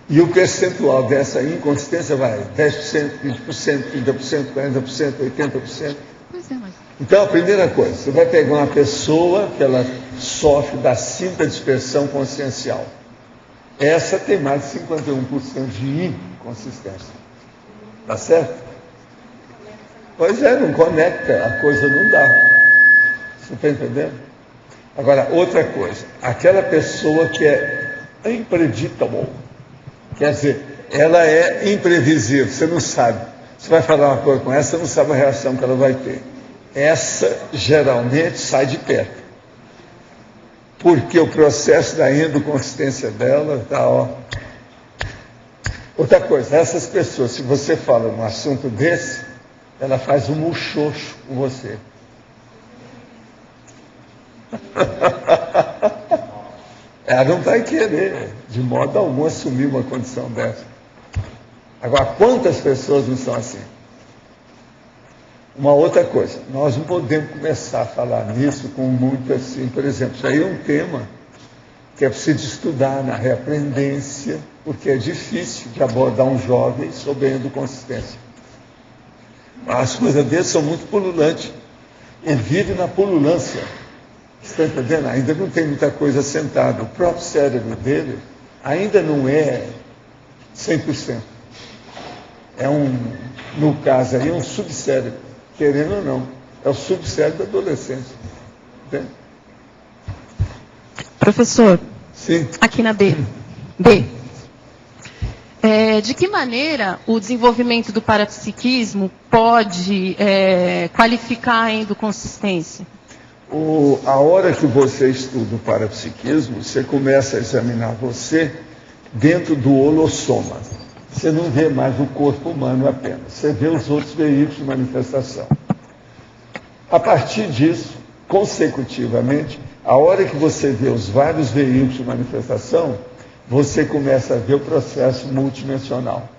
E o percentual dessa inconsistência vai 10%, 20%, 30%, 40%, 80%. Então, a primeira coisa, você vai pegar uma pessoa que ela sofre da simples dispersão consciencial. Essa tem mais de 51% de inconsistência. Tá certo? Pois é, não conecta, a coisa não dá. Você está entendendo? Agora, outra coisa, aquela pessoa que é unpredictable, quer dizer, ela é imprevisível, você não sabe. Você vai falar uma coisa com essa, você não sabe a reação que ela vai ter. Essa, geralmente, sai de perto. Porque o processo da endoconsistência dela está, ó. Outra coisa, essas pessoas, se você fala num assunto desse, ela faz um muxoxo com você. Ela não vai querer, de modo algum, assumir uma condição dessa. Agora, quantas pessoas não são assim? Uma outra coisa, nós não podemos começar a falar nisso com muito assim. Por exemplo, isso aí é um tema que é preciso estudar na reaprendência, porque é difícil de abordar um jovem sobre a endoconsistência. As coisas dele são muito pululantes. Ele vive na pululância. Você está entendendo? Ainda não tem muita coisa assentada. O próprio cérebro dele ainda não é 100%. É no caso aí, um subcérebro. Querendo ou não. É o subcérebro da adolescência. Entende? Professor, sim. Aqui na B. De que maneira o desenvolvimento do parapsiquismo pode qualificar a endoconsistência? A hora que você estuda o parapsiquismo, você começa a examinar você dentro do holossoma. Você não vê mais o corpo humano apenas, você vê os outros veículos de manifestação. A partir disso, consecutivamente, a hora que você vê os vários veículos de manifestação, você começa a ver o processo multidimensional.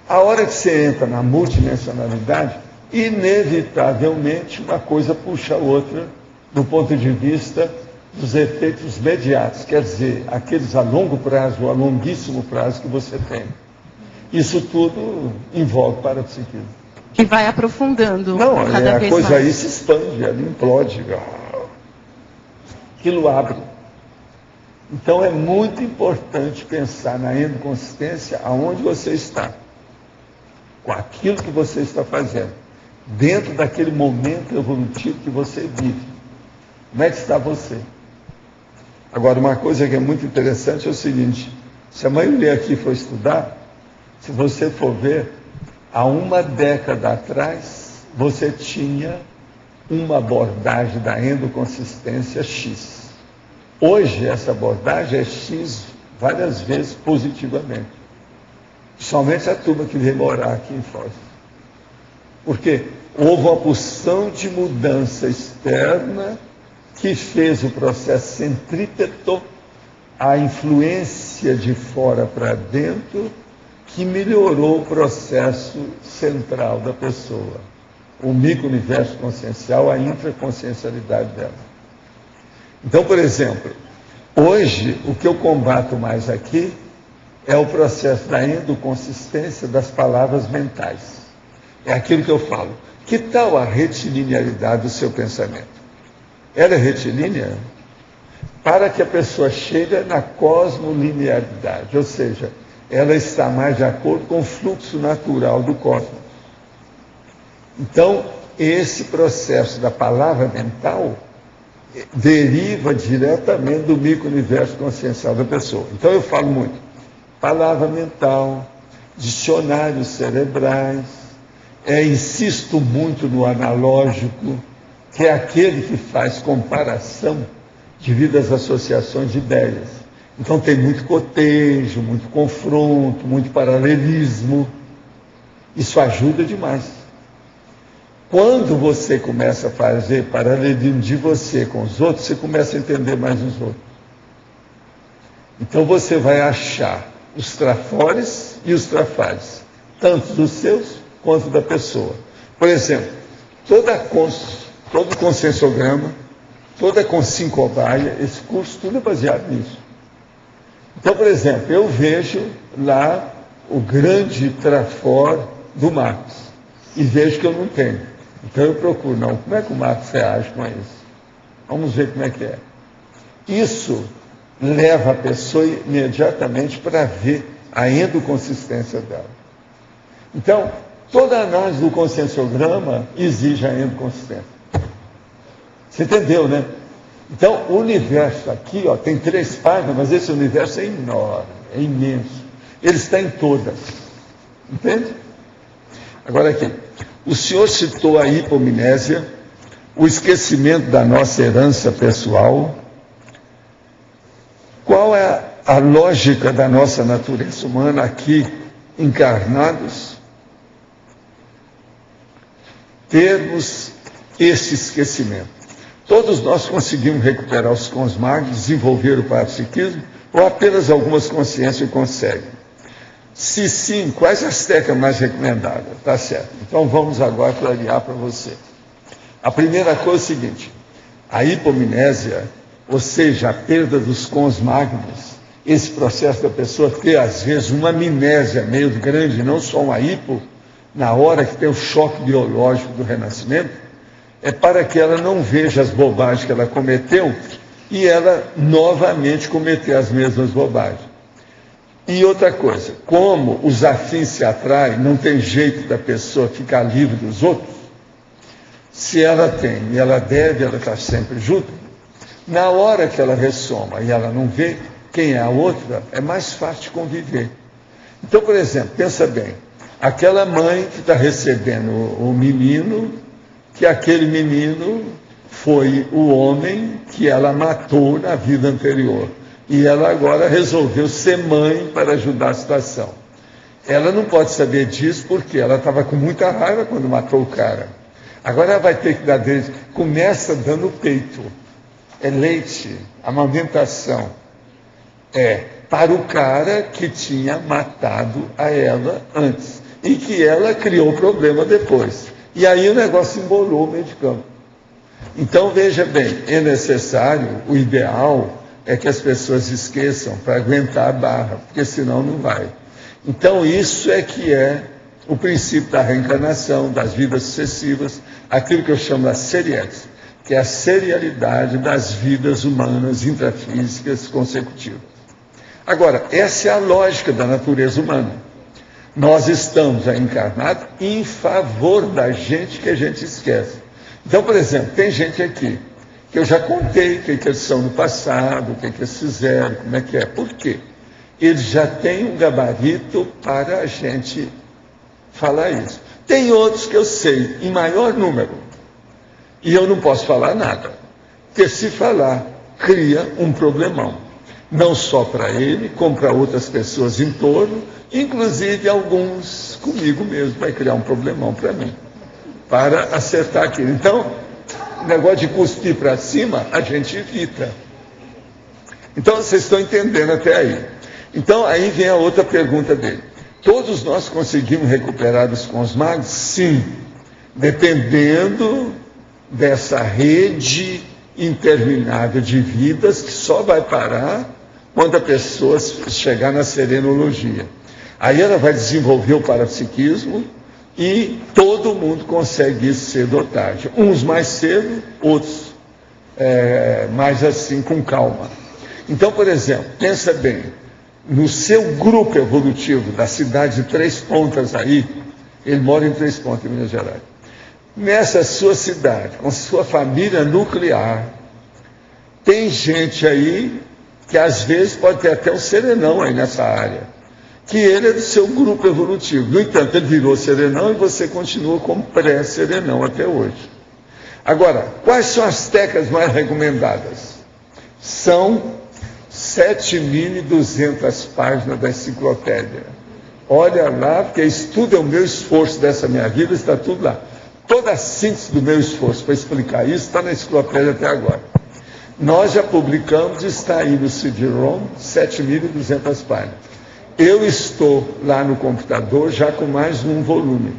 A hora que você entra na multidimensionalidade, inevitavelmente uma coisa puxa a outra do ponto de vista dos efeitos imediatos, quer dizer, aqueles a longo prazo ou a longuíssimo prazo que você tem. Isso tudo envolve parapsiquismo. Que vai aprofundando cada vez mais. A coisa aí se expande, ela implode. Aquilo abre. Então é muito importante pensar na endoconsistência aonde você está, com aquilo que você está fazendo, dentro daquele momento evolutivo que você vive. Como é que está você? Agora, uma coisa que é muito interessante é o seguinte: se a maioria aqui for estudar, se você for ver, há uma década atrás, você tinha uma abordagem da endoconsistência X. Hoje, essa abordagem é X várias vezes positivamente. Somente a turma que veio morar aqui em Foz. Porque houve uma porção de mudança externa que fez o processo centrípeto, a influência de fora para dentro, que melhorou o processo central da pessoa, o micro-universo consciencial, a intraconsciencialidade dela. Então, por exemplo, hoje o que eu combato mais aqui é o processo da endoconsistência das palavras mentais. É aquilo que eu falo. Que tal a retilinearidade do seu pensamento? Ela é retilínea para que a pessoa chegue na cosmolinearidade, ou seja, ela está mais de acordo com o fluxo natural do cosmos. Então, esse processo da palavra mental deriva diretamente do micro-universo consciencial da pessoa. Então eu falo muito, palavra mental, dicionários cerebrais, insisto muito no analógico, que é aquele que faz comparação devido às associações de ideias. Então tem muito cotejo, muito confronto, muito paralelismo. Isso ajuda demais. Quando você começa a fazer paralelismo de você com os outros, você começa a entender mais os outros. Então você vai achar os trafores e os trafalhos, tanto dos seus quanto da pessoa. Por exemplo, todo conscienciograma, toda consincobaia, esse curso, tudo é baseado nisso. Então, por exemplo, eu vejo lá o grande trafor do Marx e vejo que eu não tenho. Então eu procuro, não, como é que o Marx reage com isso? Vamos ver como é que é. Isso leva a pessoa imediatamente para ver a endoconsistência dela. Então, toda análise do conscienciograma exige a endoconsistência. Você entendeu, né? Então, o universo aqui, ó, tem 3 páginas, mas esse universo é enorme, é imenso. Ele está em todas. Entende? Agora aqui. O senhor citou a hipomnésia, o esquecimento da nossa herança pessoal. Qual é a lógica da nossa natureza humana aqui, encarnados? Termos esse esquecimento. Todos nós conseguimos recuperar os cons magnos, desenvolver o parapsiquismo, ou apenas algumas consciências conseguem? Se sim, quais as técnicas mais recomendadas? Tá certo. Então vamos agora clarear para você. A primeira coisa é o seguinte: a hipomnésia, ou seja, a perda dos cons magnos, esse processo da pessoa ter às vezes uma amnésia meio grande, não só uma hipo, na hora que tem o choque biológico do renascimento, é para que ela não veja as bobagens que ela cometeu e ela novamente cometer as mesmas bobagens. E outra coisa, como os afins se atraem, não tem jeito da pessoa ficar livre dos outros. Se ela tem e ela deve, ela está sempre junto. Na hora que ela ressoma e ela não vê quem é a outra, é mais fácil de conviver. Então, por exemplo, pensa bem, aquela mãe que está recebendo o menino, que aquele menino foi o homem que ela matou na vida anterior. E ela agora resolveu ser mãe para ajudar a situação. Ela não pode saber disso porque ela estava com muita raiva quando matou o cara. Agora ela vai ter que dar dele. Começa dando peito. É leite, amamentação. Para o cara que tinha matado a ela antes. E que ela criou o problema depois. E aí o negócio embolou o meio de campo. Então, veja bem, é necessário, o ideal é que as pessoas esqueçam para aguentar a barra, porque senão não vai. Então, isso é que é o princípio da reencarnação, das vidas sucessivas, aquilo que eu chamo da seriex, que é a serialidade das vidas humanas intrafísicas consecutivas. Agora, essa é a lógica da natureza humana. Nós estamos encarnados em favor da gente que a gente esquece. Então, por exemplo, tem gente aqui que eu já contei o que eles são no passado, o que eles fizeram, como é que é. Por quê? Eles já têm um gabarito para a gente falar isso. Tem outros que eu sei em maior número. E eu não posso falar nada. Porque se falar, cria um problemão. Não só para ele, como para outras pessoas em torno, inclusive alguns comigo mesmo, vai criar um problemão para mim, para acertar aquilo. Então, o negócio de cuspir para cima, a gente evita. Então, vocês estão entendendo até aí. Então, aí vem a outra pergunta dele. Todos nós conseguimos recuperar os consmagos? Sim, dependendo dessa rede interminável de vidas que só vai parar quando a pessoa chegar na serenologia. Aí ela vai desenvolver o parapsiquismo e todo mundo consegue isso cedo ou tarde. Uns mais cedo, outros mais assim, com calma. Então, por exemplo, pensa bem, no seu grupo evolutivo da cidade de Três Pontas aí, ele mora em Três Pontas, em Minas Gerais. Nessa sua cidade, com sua família nuclear, tem gente aí que às vezes pode ter até um serenão aí nessa área, que ele é do seu grupo evolutivo. No entanto, ele virou serenão e você continua como pré-serenão até hoje. Agora, quais são as técnicas mais recomendadas? São 7.200 páginas da enciclopédia. Olha lá, porque isso tudo é o meu esforço dessa minha vida, está tudo lá. Toda a síntese do meu esforço para explicar isso está na enciclopédia até agora. Nós já publicamos, está aí no CD-ROM, 7.200 páginas. Eu estou lá no computador já com mais um volume.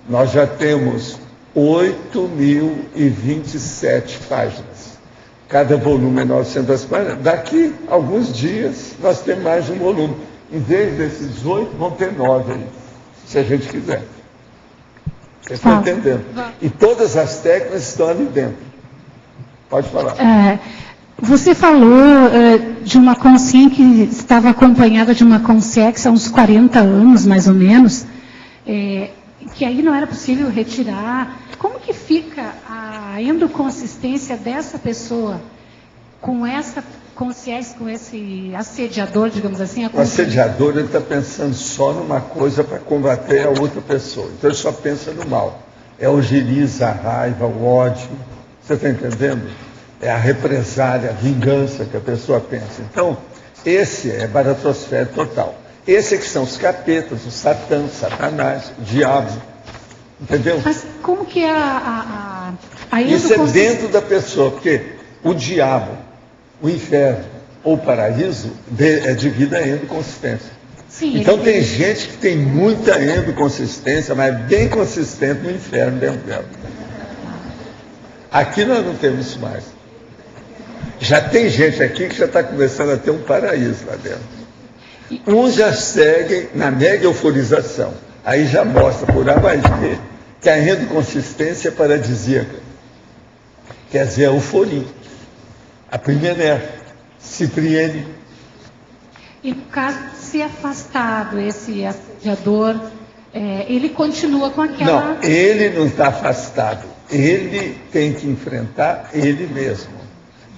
Nós já temos 8.027 páginas. Cada volume é 900 páginas. Daqui a alguns dias nós temos mais um volume. Em vez desses 8, vão ter 9 aí, se a gente quiser. Vocês estão entendendo? E todas as técnicas estão ali dentro. Pode falar. Você falou de uma consciência que estava acompanhada de uma consciência há uns 40 anos, mais ou menos, que aí não era possível retirar. Como que fica a endoconsistência dessa pessoa com essa consciência, com esse assediador, digamos assim? O assediador, ele está pensando só numa coisa para combater a outra pessoa. Então ele só pensa no mal. É o giriz, a raiva, o ódio. Você está entendendo? É a represália, a vingança que a pessoa pensa. Então, esse é baratosfera total. Esse é que são os capetas, o Satã, o Satanás, o diabo. Entendeu? Mas como que a isso é dentro da pessoa, porque o diabo, o inferno ou o paraíso é de vida endoconsistência. Sim, então tem gente que tem muita endoconsistência, mas é bem consistente no inferno dentro dela. Aqui nós não temos isso mais. Já tem gente aqui que já está começando a ter um paraíso lá dentro. Uns já seguem na mega euforização. Aí já mostra, por A mais B, que a endoconsistência é paradisíaca. Quer dizer, a euforia. A primeira Cipriene. E no caso de ser afastado, esse assediador, ele continua com aquela... Não, ele não está afastado. Ele tem que enfrentar ele mesmo.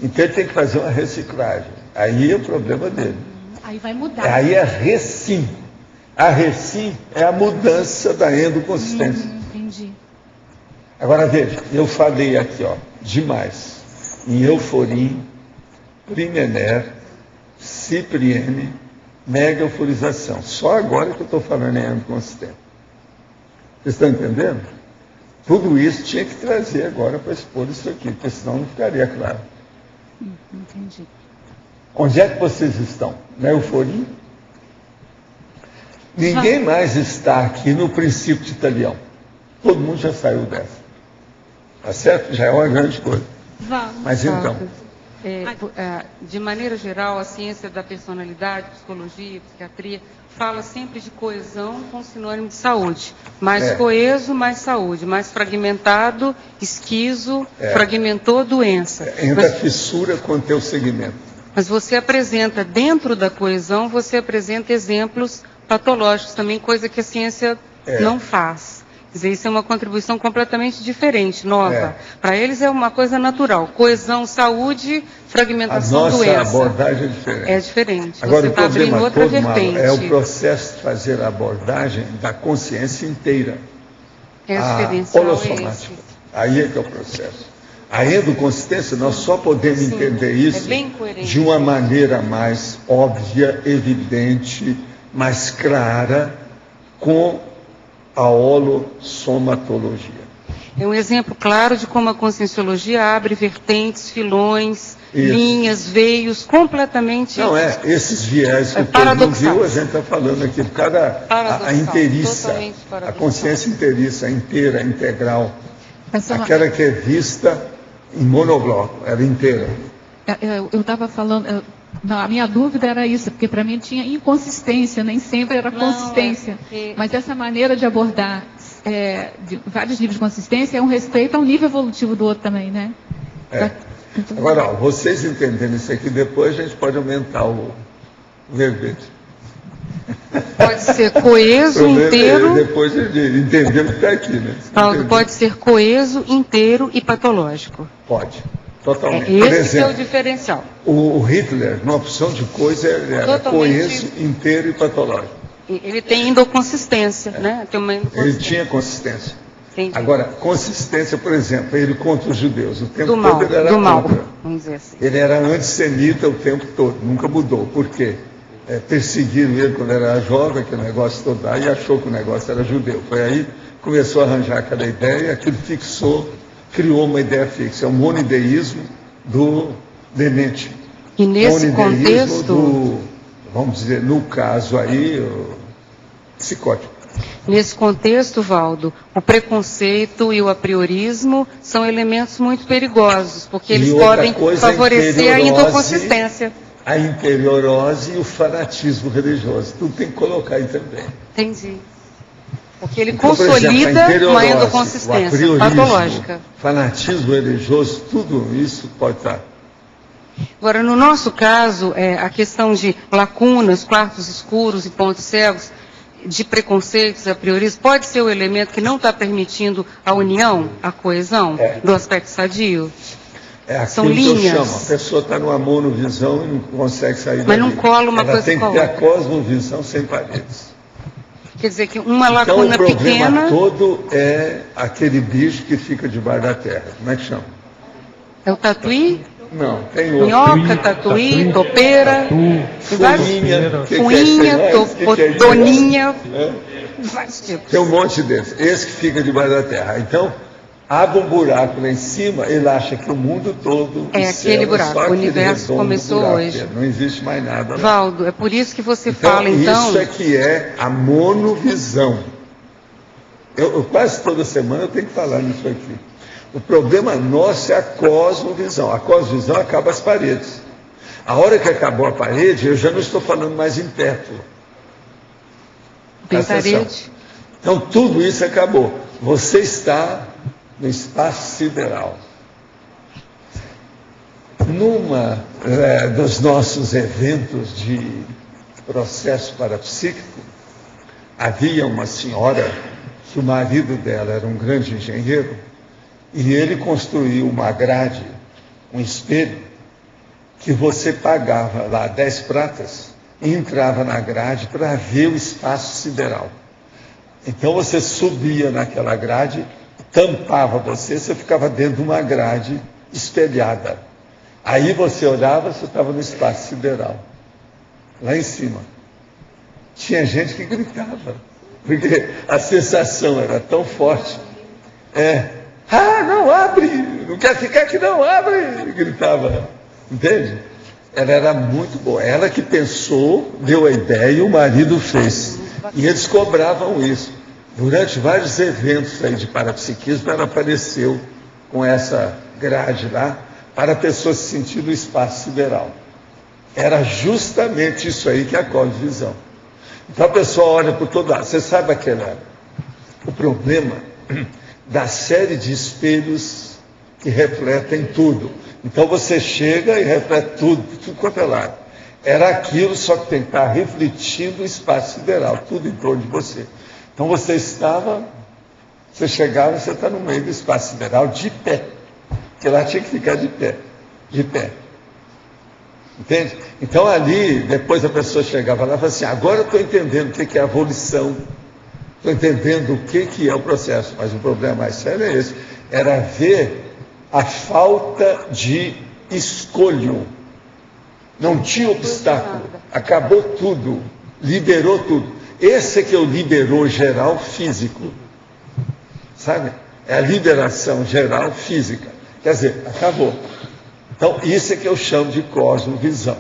Então ele tem que fazer uma reciclagem. Aí é o problema dele. Aí vai mudar. Aí é recim. A recim é a mudança da endoconsistência. Entendi. Agora veja, eu falei aqui, demais. Em euforia, Primener, Cipriene, mega euforização. Só agora que eu estou falando em endoconsistência. Vocês estão entendendo? Tudo isso tinha que trazer agora para expor isso aqui, porque senão não ficaria claro. Entendi. Onde é que vocês estão? Na euforia? Ninguém mais está aqui no princípio de Italião. Todo mundo já saiu dessa. Tá certo? Já é uma grande coisa. Mas então, De maneira geral, a ciência da personalidade, psicologia, psiquiatria, fala sempre de coesão com sinônimo de saúde. Mais coeso, mais saúde. Mais fragmentado, esquizo, fragmentou, doença. Entra fissura quando tem o segmento. Mas você apresenta, dentro da coesão, você apresenta exemplos patológicos também, coisa que a ciência não faz. Quer dizer, isso é uma contribuição completamente diferente, nova. Para eles é uma coisa natural. Coesão, saúde, fragmentação, doença. A nossa abordagem é diferente. É diferente. Agora, você o está abrindo problema outra todo, vertente. Malu, é o processo de fazer a abordagem da consciência inteira. É a diferencial holossomática. Aí é que é o processo. A endoconsistência, nós só podemos entender isso de uma maneira mais óbvia, evidente, mais clara, com a holossomatologia. É um exemplo claro de como a conscienciologia abre vertentes, filões, linhas, veios, completamente... Não, esses viés que todo mundo viu, a gente está falando aqui, por causa a inteiriça, a consciência inteiriça, inteira, integral, aquela que é vista em monobloco, era inteira. Eu estava falando... Não, a minha dúvida era isso, porque para mim tinha inconsistência, nem sempre era consistência. Mas essa maneira de abordar de vários níveis de consistência é um respeito ao nível evolutivo do outro também, né? Agora, vocês entendendo isso aqui, depois a gente pode aumentar o verbete. Pode ser coeso, inteiro... Depois entendemos que está aqui, né? Paulo, pode ser coeso, inteiro e patológico. Pode. Totalmente. Esse por exemplo, é o diferencial. O Hitler, na opção de coisa, era coeso, inteiro e patológico. Ele tem endoconsistência, né? Tem uma Ele tinha consistência. Entendi. Agora, consistência, por exemplo, ele contra os judeus. O tempo do mal, todo ele era do mal, contra. vamos dizer assim. Ele era antissemita o tempo todo, nunca mudou. Por quê? Perseguiram ele quando ele era jovem, aquele negócio todo aí, e achou que o negócio era judeu. Foi aí que começou a arranjar aquela ideia, aquilo fixou, criou uma ideia fixa. É o monideísmo do demente. E nesse contexto... vamos dizer, no caso aí, psicótico. Nesse contexto, Valdo, o preconceito e o apriorismo são elementos muito perigosos, porque eles podem favorecer a endoconsistência. A interiorose e o fanatismo religioso. Tudo tem que colocar aí também. Entendi. Porque ele consolida uma endoconsistência patológica. Fanatismo religioso, tudo isso pode estar. Agora, no nosso caso, a questão de lacunas, quartos escuros e pontos cegos, de preconceitos, a priorismo, pode ser o elemento que não está permitindo a união, a coesão do aspecto sadio? São linhas. Que eu chamo. A pessoa está numa monovisão e não consegue sair dali. Mas não cola uma coisa com a outra. Ela tem que ter a cosmovisão sem paredes. Quer dizer que uma lacuna pequena... pequena... Então o problema todo é aquele bicho que fica debaixo da terra. Como é que chama? É o tatuí? Não, tem outro. Minhoca, tatuí, topeira, fuinha, toninha, vários tipos. Tem um monte desses. Esse que fica debaixo da terra. Então, abre um buraco lá em cima, ele acha que o mundo todo... É aquele buraco, o universo começou hoje. Não existe mais nada lá. Valdo, é por isso que você fala, então... Isso é que é a monovisão. Eu quase toda semana eu tenho que falar nisso aqui. O problema nosso é a cosmovisão. A cosmovisão acaba as paredes. A hora que acabou a parede, eu já não estou falando mais em teto. Tem parede. Então, tudo isso acabou. Você está no espaço sideral. Numa dos nossos eventos de processo parapsíquico, havia uma senhora que o marido dela era um grande engenheiro, e ele construiu uma grade, um espelho, que você pagava lá 10 pratas e entrava na grade para ver o espaço sideral. Então você subia naquela grade, tampava você ficava dentro de uma grade espelhada. Aí você olhava, você estava no espaço sideral, lá em cima. Tinha gente que gritava, porque a sensação era tão forte. Não abre, não quer ficar aqui, não abre, gritava, entende? Ela era muito boa, ela que pensou, deu a ideia e o marido fez. E eles cobravam isso. Durante vários eventos aí de parapsiquismo, ela apareceu com essa grade lá, para a pessoa se sentir no espaço sideral. Era justamente isso aí que é a cosmovisão. Então a pessoa olha por todo lado. Você sabe o problema da série de espelhos que refletem tudo. Então você chega e reflete tudo quanto é lado. Era aquilo, só que tem que estar refletindo o espaço sideral, tudo em torno de você. Então você chegava, você está no meio do espaço sideral de pé. Porque lá tinha que ficar de pé. Entende? Então ali, depois a pessoa chegava lá e falava assim, agora eu estou entendendo o que é a volição, estou entendendo o que é o processo, mas o problema mais sério é esse, era ver a falta de escolho. Não tinha obstáculo, acabou tudo, liberou tudo. Esse é que é o liberou geral físico, sabe? É a liberação geral física, quer dizer, acabou. Então, isso é que eu chamo de cosmovisão.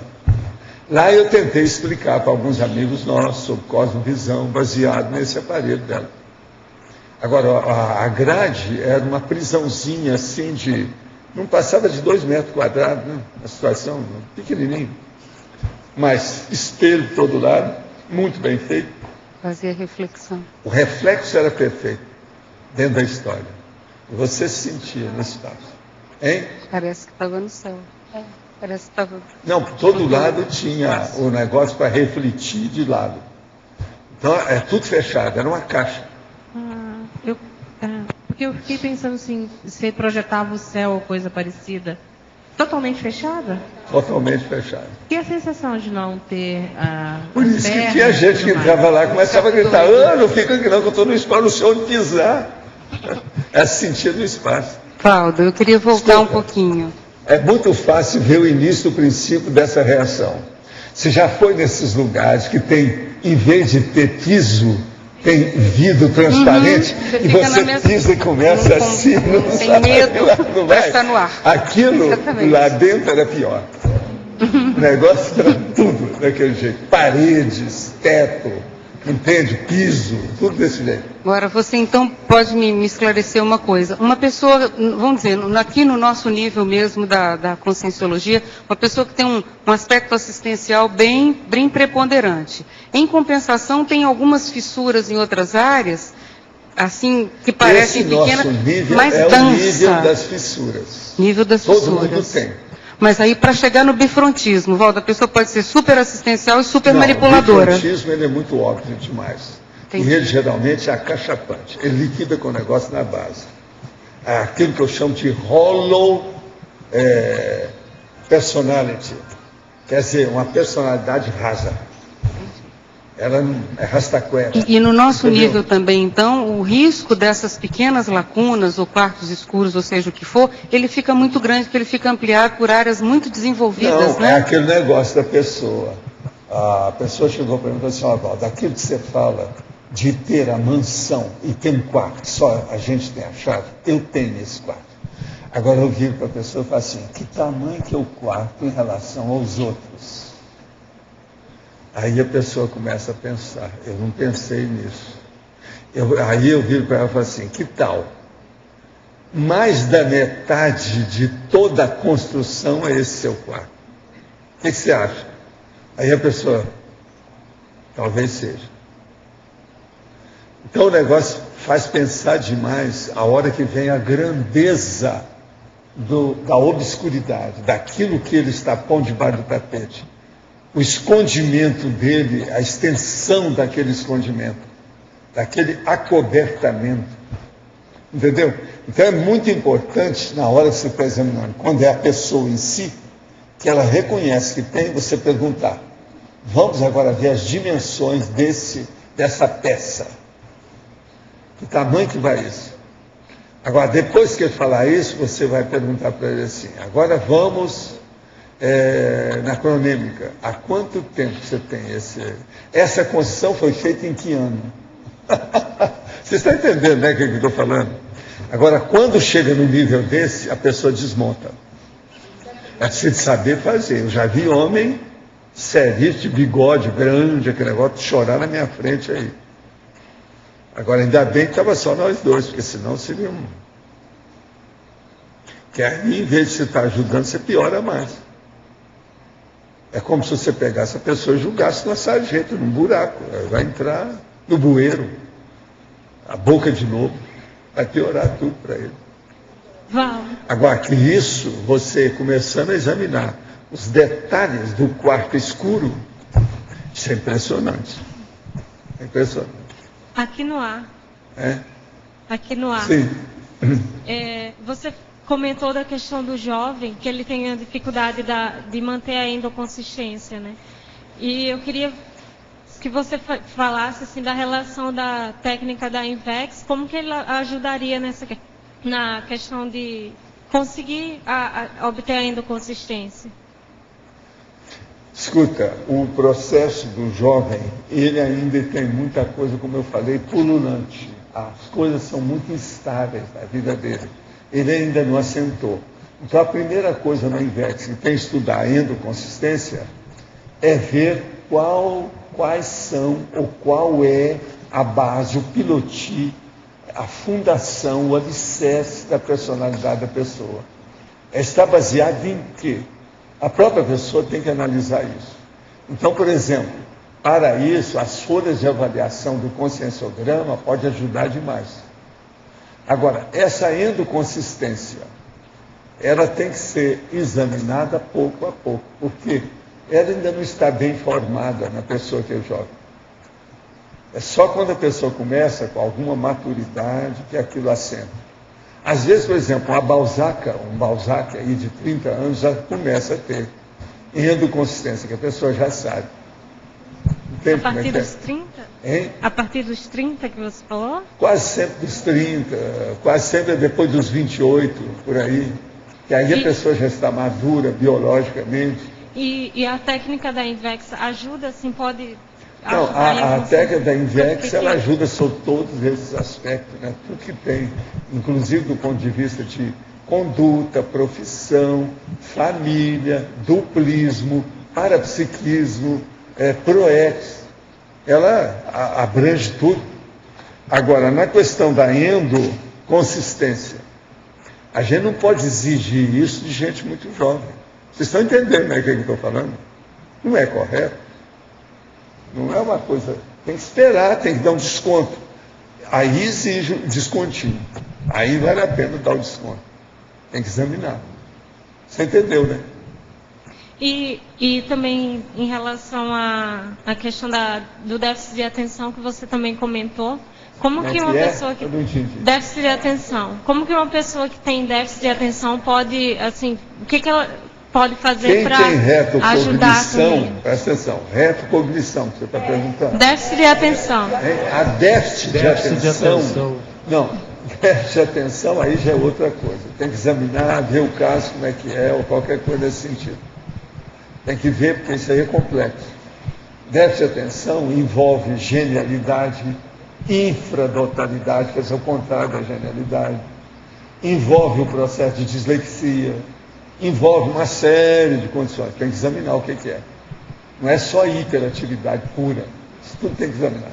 Lá eu tentei explicar para alguns amigos nossos sobre cosmovisão, baseado nesse aparelho dela. Agora, a grade era uma prisãozinha assim não passava de 2 metros quadrados, né? A situação pequenininha. Mas espelho de todo lado, muito bem feito. Fazia reflexão. O reflexo era perfeito, dentro da história. E você se sentia no espaço. Hein? Parece que estava no céu. Parece que estava... Não, por todo lado tinha o negócio para refletir de lado. Então, é tudo fechado, era uma caixa. Porque eu fiquei pensando assim, você projetava o céu ou coisa parecida, totalmente fechada? Totalmente fechada. E a sensação de não ter Por isso que tinha gente que entrava lá e começava a gritar, não fica aqui não, que eu estou no espaço, no chão de pisar. É sentir no espaço. Valdo, eu queria voltar um pouquinho. É muito fácil ver o início do princípio dessa reação. Você já foi nesses lugares que tem, em vez de ter piso, tem vidro transparente, e você pisa e começa assim, não tem sabe, medo, não vai estar no ar. Aquilo Exatamente. lá dentro era pior. O negócio era tudo daquele jeito. Paredes, teto, entende? Piso, tudo desse jeito. Agora, você então pode me esclarecer uma coisa. Uma pessoa, vamos dizer, aqui no nosso nível mesmo da conscienciologia, uma pessoa que tem um aspecto assistencial bem preponderante. Em compensação, tem algumas fissuras em outras áreas, assim, que parecem pequenas, mas é dança. O nível das fissuras. Nível das Todo fissuras. mundo tem. Mas aí, para chegar no bifrontismo, Valdo, a pessoa pode ser super assistencial e super manipuladora. O bifrontismo ele é muito óbvio demais. Entendi. E ele geralmente é acachapante. Ele liquida com o negócio na base. É aquilo que eu chamo de hollow personality. Quer dizer, uma personalidade rasa. Ela é rastaquera. E no nosso Entendeu? nível também, então, o risco dessas pequenas lacunas ou quartos escuros, ou seja o que for, ele fica muito grande, porque ele fica ampliado por áreas muito desenvolvidas, Não, né? é aquele negócio da pessoa. A pessoa chegou para mim e falou assim, Valdo, daquilo que você fala de ter a mansão e ter um quarto, só a gente tem a chave, eu tenho esse quarto. Agora eu viro para a pessoa e falo assim, que tamanho que é o quarto em relação aos outros? Aí a pessoa começa a pensar, eu não pensei nisso. Aí eu viro para ela e falo assim, que tal? Mais da metade de toda a construção é esse seu quarto. O que você acha? Aí a pessoa, talvez seja. Então o negócio faz pensar demais a hora que vem a grandeza da obscuridade, daquilo que ele está pondo debaixo do tapete. O escondimento dele, a extensão daquele escondimento, daquele acobertamento. Entendeu? Então é muito importante, na hora que você está examinando, quando é a pessoa em si, que ela reconhece que tem, você perguntar, vamos agora ver as dimensões dessa peça. Que tamanho que vai isso? Agora, depois que ele falar isso, você vai perguntar para ele assim, agora vamos na cronêmica, há quanto tempo você tem essa construção foi feita em que ano? Você está entendendo, né, o que eu estou falando? Agora, quando chega no nível desse, a pessoa desmonta. É preciso saber fazer. Eu já vi homem sério, de bigode grande, aquele negócio de chorar na minha frente aí. Agora, ainda bem que estava só nós dois, porque senão seria Que aí, em vez de você estar ajudando, você piora mais. É como se você pegasse a pessoa e jogasse na sarjeta, num buraco. Ela vai entrar no bueiro, a boca de lobo, vai piorar tudo para ele. Agora, que isso, você começando a examinar os detalhes do quarto escuro, isso é impressionante. É impressionante. Aqui no ar. É? Aqui no ar. Sim. Você comentou da questão do jovem, que ele tem a dificuldade de manter a endoconsistência, né? E eu queria que você falasse assim, da relação da técnica da INVEX, como que ele ajudaria na questão de conseguir obter a endoconsistência. Escuta, o processo do jovem, ele ainda tem muita coisa, como eu falei, pululante. As coisas são muito instáveis na vida dele. Ele ainda não assentou. Então, a primeira coisa na INVEX, que tem que estudar a endoconsistência, é ver quais são, ou qual é a base, o piloti, a fundação, o alicerce da personalidade da pessoa. Está baseado em quê? A própria pessoa tem que analisar isso. Então, por exemplo, para isso, as folhas de avaliação do conscienciograma pode ajudar demais. Agora, essa endoconsistência, ela tem que ser examinada pouco a pouco, porque ela ainda não está bem formada na pessoa que é jovem. É só quando a pessoa começa com alguma maturidade que aquilo assenta. Às vezes, por exemplo, um Balzac aí de 30 anos já começa a ter endoconsistência, que a pessoa já sabe. Entende? A partir dos 30? Hein? A partir dos 30 que você falou? Quase sempre dos 30, quase sempre depois dos 28, por aí. Que aí a pessoa já está madura biologicamente. E a técnica da INVEX ajuda, assim, pode... Não, a técnica da INVEX, ela ajuda sobre todos esses aspectos, né? Tudo que tem, inclusive do ponto de vista de conduta, profissão, família, duplismo, parapsiquismo, proex, ela abrange tudo. Agora, na questão da endoconsistência, a gente não pode exigir isso de gente muito jovem. Vocês estão entendendo, né, o que eu estou falando? Não é correto. Não é uma coisa... Tem que esperar, tem que dar um desconto. Aí exige um descontinho. Aí vale a pena dar o desconto. Tem que examinar. Você entendeu, né? E também em relação à questão do déficit de atenção que você também comentou, como que uma pessoa que... Déficit de atenção. Como que uma pessoa que tem déficit de atenção pode, assim, o que ela pode fazer para ajudar com... Presta atenção, retocognição, que você está perguntando. Déficit de atenção. A déficit de atenção. Não, déficit de atenção aí já é outra coisa. Tem que examinar, ver o caso, como é que é, ou qualquer coisa nesse sentido. Tem que ver, porque isso aí é complexo. Déficit de atenção envolve genialidade, infradotalidade, que é o contrário da genialidade. Envolve o processo de dislexia. Envolve uma série de condições. Tem que examinar o que é. Não é só hiperatividade pura. Isso tudo tem que examinar.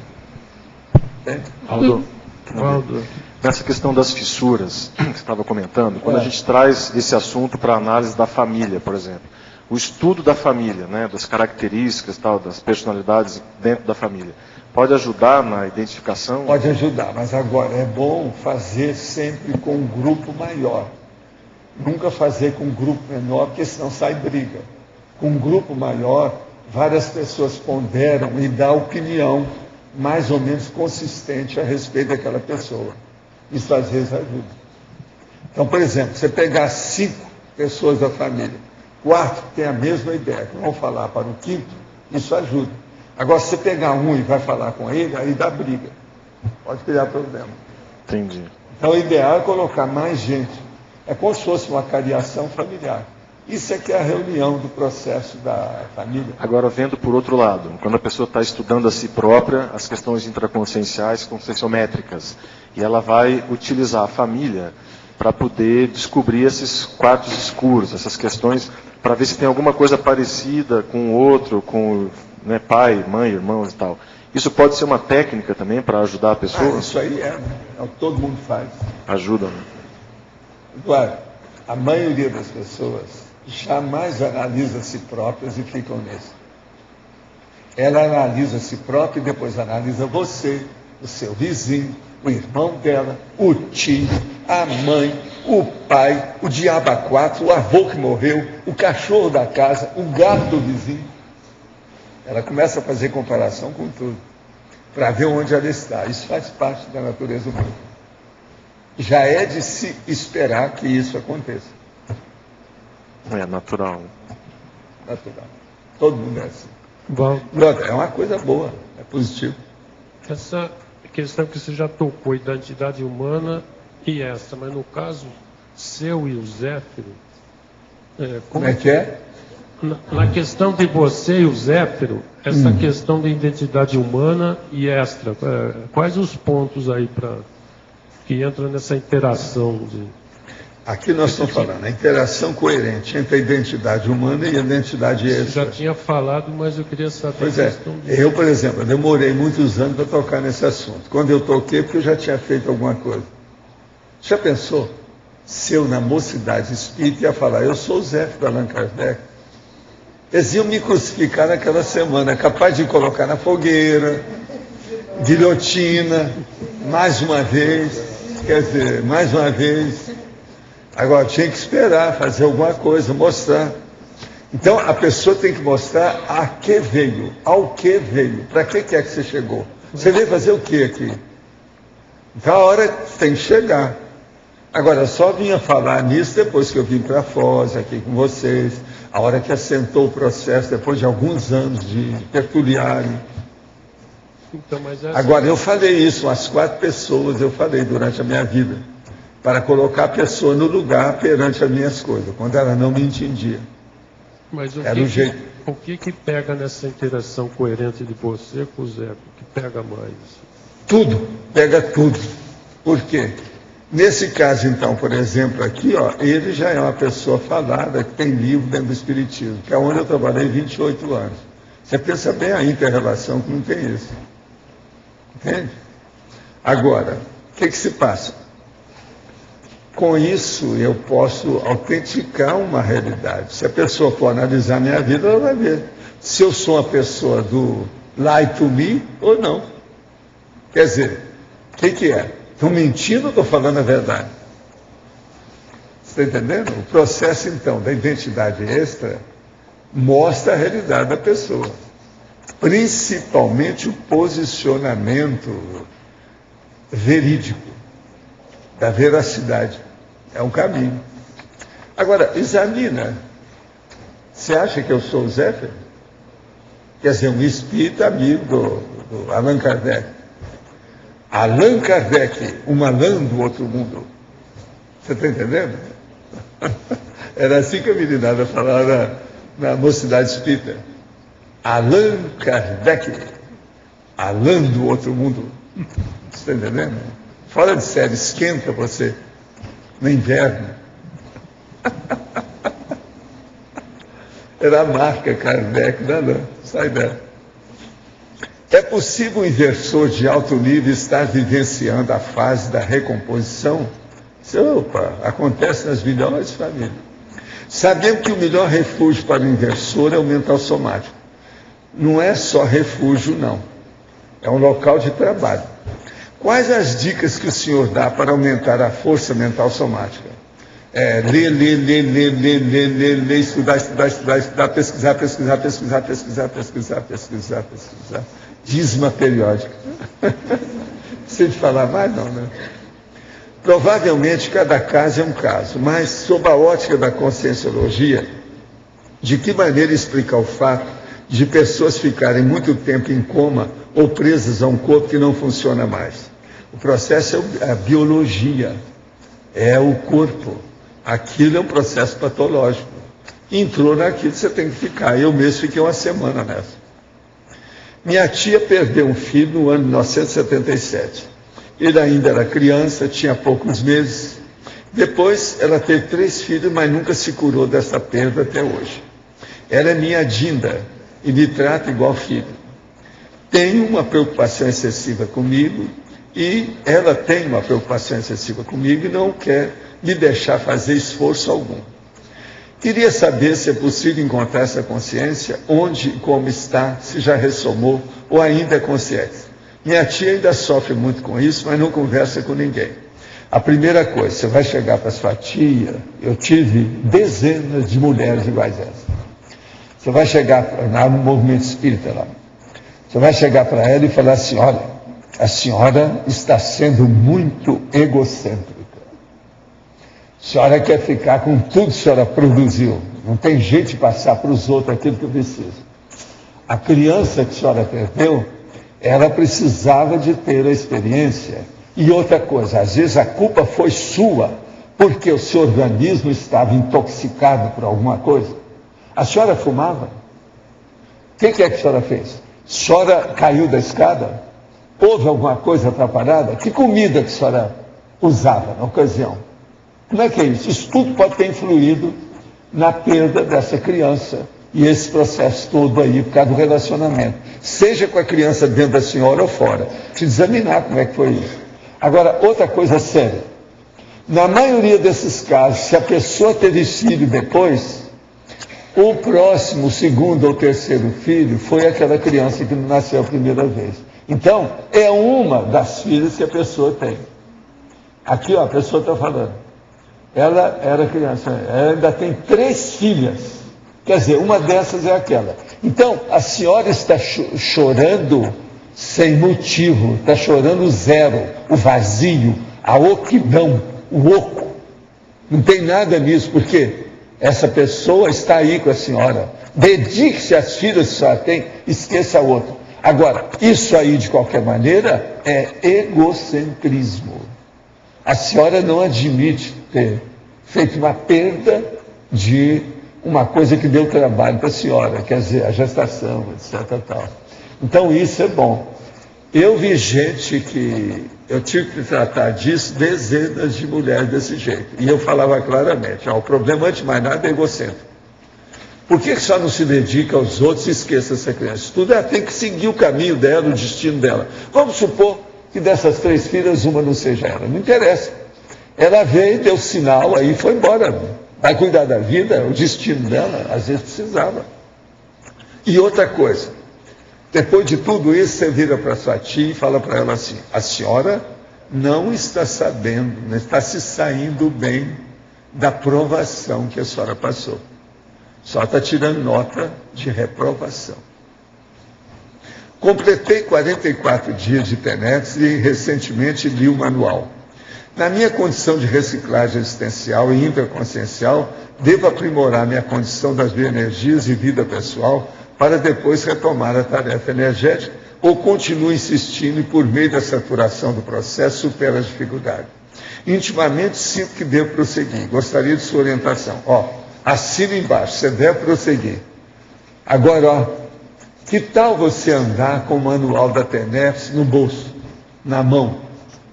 Aldo, nessa questão das fissuras que você estava comentando, quando a gente traz esse assunto para a análise da família, por exemplo, o estudo da família, né, das características, tal, das personalidades dentro da família, pode ajudar na identificação? Pode ajudar, mas agora é bom fazer sempre com um grupo maior. Nunca fazer com um grupo menor, porque senão sai briga. Com um grupo maior, várias pessoas ponderam e dão opinião mais ou menos consistente a respeito daquela pessoa. Isso às vezes ajuda. Então, por exemplo, você pegar 5 pessoas da família, 4 tem a mesma ideia, que vão falar para o 5º, isso ajuda. Agora, se você pegar um e vai falar com ele, aí dá briga. Pode criar problema. Entendi. Então, o ideal é colocar mais gente. É como se fosse uma cariação familiar. Isso é que é a reunião do processo da família. Agora, vendo por outro lado, quando a pessoa está estudando a si própria, as questões intraconscienciais, conscienciométricas, e ela vai utilizar a família para poder descobrir esses quartos escuros, essas questões, para ver se tem alguma coisa parecida com o outro, com, né, pai, mãe, irmãos e tal. Isso pode ser uma técnica também para ajudar a pessoa? Isso aí é o que todo mundo faz. Ajuda, né? Claro, A maioria das pessoas jamais analisa a si próprias e ficam nisso. Ela analisa a si própria e depois analisa você, o seu vizinho, o irmão dela, o tio, a mãe, o pai, o diabo a quatro, o avô que morreu, o cachorro da casa, o gato do vizinho. Ela começa a fazer comparação com tudo, para ver onde ela está. Isso faz parte da natureza humana. Já é de se esperar que isso aconteça. É natural. Natural. Todo mundo é assim. Bom, É uma coisa boa, é positivo. essa questão que você já tocou, identidade humana e essa, mas no caso seu e o Zéfiro, como é que é? Na questão de você e o Zéfiro, essa questão da identidade humana e extra, quais os pontos aí que entram nessa interação de... Aqui nós estamos falando, a interação coerente entre a identidade humana e a identidade extra. Você já tinha falado, mas eu queria saber... Pois é, eu, por exemplo, demorei muitos anos para tocar nesse assunto. Quando eu toquei, porque eu já tinha feito alguma coisa. Já pensou? Se eu, na mocidade espírita, ia falar, eu sou o Zé da Allan Kardec. Eles iam me crucificar naquela semana, capaz de colocar na fogueira, guilhotina, mais uma vez, quer dizer, mais uma vez... Agora, tinha que esperar, fazer alguma coisa, mostrar. Então, a pessoa tem que mostrar a que veio, ao que veio, para que é que você chegou. Você veio fazer o que aqui? Então, a hora tem que chegar. Agora, eu só vinha falar nisso depois que eu vim para a Foz, aqui com vocês, a hora que assentou o processo, depois de alguns anos de tertuliário. Então, mas Agora, eu falei isso, umas 4 pessoas eu falei durante a minha vida, para colocar a pessoa no lugar perante as minhas coisas, quando ela não me entendia. Mas era o jeito. O que pega nessa interação coerente de você com o Zé? O que pega mais? Tudo, pega tudo. Por quê? Nesse caso, então, por exemplo, aqui, ó, ele já é uma pessoa falada, que tem livro dentro do Espiritismo, que é onde eu trabalhei 28 anos. Você pensa bem a inter-relação que não tem isso. Entende? Agora, o que se passa? Com isso, eu posso autenticar uma realidade. Se a pessoa for analisar minha vida, ela vai ver se eu sou uma pessoa do lie to me ou não. Quer dizer, o que é? Estou mentindo ou estou falando a verdade? Você está entendendo? O processo, então, da identidade extra mostra a realidade da pessoa. Principalmente o posicionamento verídico, da veracidade. É um caminho. Agora, examina. Você acha que eu sou o Zéfiro? Quer dizer, um espírito amigo do Allan Kardec. Allan Kardec, um Allan do outro mundo. Você está entendendo? Era assim que a meninada falava na mocidade espírita. Allan Kardec, Allan do outro mundo. Você está entendendo? Fora de série, esquenta você no inverno. Era a marca Kardec, não, sai dela. É possível um inversor de alto nível estar vivenciando a fase da recomposição? Opa, acontece nas melhores famílias. Sabemos que o melhor refúgio para o inversor é o mental somático. Não é só refúgio, não. É um local de trabalho. Quais as dicas que o senhor dá para aumentar a força mental somática? Ler, estudar, pesquisar. Dízima periódica. Precisa de falar mais? Não, né? Provavelmente cada caso é um caso, mas sob a ótica da conscienciologia, de que maneira explicar o fato de pessoas ficarem muito tempo em coma ou presas a um corpo que não funciona mais? O processo é a biologia, é o corpo. Aquilo é um processo patológico. Entrou naquilo, você tem que ficar. Eu mesmo fiquei uma semana nessa. Minha tia perdeu um filho no ano de 1977. Ele ainda era criança, tinha poucos meses. Depois, ela teve 3 filhos, mas nunca se curou dessa perda até hoje. Ela é minha Dinda e me trata igual filho. Tenho uma preocupação excessiva comigo E ela tem uma preocupação excessiva comigo e não quer me deixar fazer esforço algum. Queria saber se é possível encontrar essa consciência, onde e como está, se já ressomou ou ainda é consciência. Minha tia ainda sofre muito com isso, mas não conversa com ninguém. A primeira coisa, você vai chegar para sua tia, eu tive dezenas de mulheres iguais a essa. Você vai chegar no movimento espírita lá, você vai chegar para ela e falar assim, olha, a senhora está sendo muito egocêntrica. A senhora quer ficar com tudo que a senhora produziu. Não tem jeito de passar para os outros aquilo que precisa. A criança que a senhora perdeu, ela precisava de ter a experiência. E outra coisa, às vezes a culpa foi sua, porque o seu organismo estava intoxicado por alguma coisa. A senhora fumava? O que é que a senhora fez? A senhora caiu da escada? Houve alguma coisa atrapalhada? Que comida que a senhora usava na ocasião? Como é que é isso? Isso tudo pode ter influído na perda dessa criança e esse processo todo aí por causa do relacionamento. Seja com a criança dentro da senhora ou fora. Precisa examinar como é que foi isso. Agora, outra coisa séria. Na maioria desses casos, se a pessoa teve filho depois, o próximo, o segundo ou terceiro filho foi aquela criança que não nasceu a primeira vez. Então, é uma das filhas que a pessoa tem. Aqui, ó, a pessoa está falando. Ela era criança, ela ainda tem 3 filhas. Quer dizer, uma dessas é aquela. Então, a senhora está chorando sem motivo, está chorando zero, o vazio, a oquidão, o oco. Não tem nada nisso, porque essa pessoa está aí com a senhora. Dedique-se às filhas que a senhora tem, esqueça a outra. Agora, isso aí, de qualquer maneira, é egocentrismo. A senhora não admite ter feito uma perda de uma coisa que deu trabalho para a senhora, quer dizer, a gestação, etc. Tal. Então, isso é bom. Eu vi gente que eu tive que tratar disso, dezenas de mulheres desse jeito. E eu falava claramente, o problema, antes de mais nada, é egocêntrico. Por que só não se dedica aos outros e esqueça essa criança? Tudo ela tem que seguir o caminho dela, o destino dela. Vamos supor que dessas 3 filhas, uma não seja ela. Não interessa. Ela veio, deu sinal, aí foi embora. Vai cuidar da vida, o destino dela, às vezes precisava. E outra coisa, depois de tudo isso, você vira para sua tia e fala para ela assim, a senhora não está sabendo, não está se saindo bem da provação que a senhora passou. Só está tirando nota de reprovação. Completei 44 dias de TENEPS e recentemente li o manual. Na minha condição de reciclagem existencial e interconsciencial, devo aprimorar minha condição das bioenergias e vida pessoal para depois retomar a tarefa energética ou continuo insistindo e por meio da saturação do processo supero as dificuldades. Intimamente sinto que devo prosseguir. Gostaria de sua orientação. Assina embaixo, você deve prosseguir. Agora, que tal você andar com o manual da TENEPS no bolso, na mão,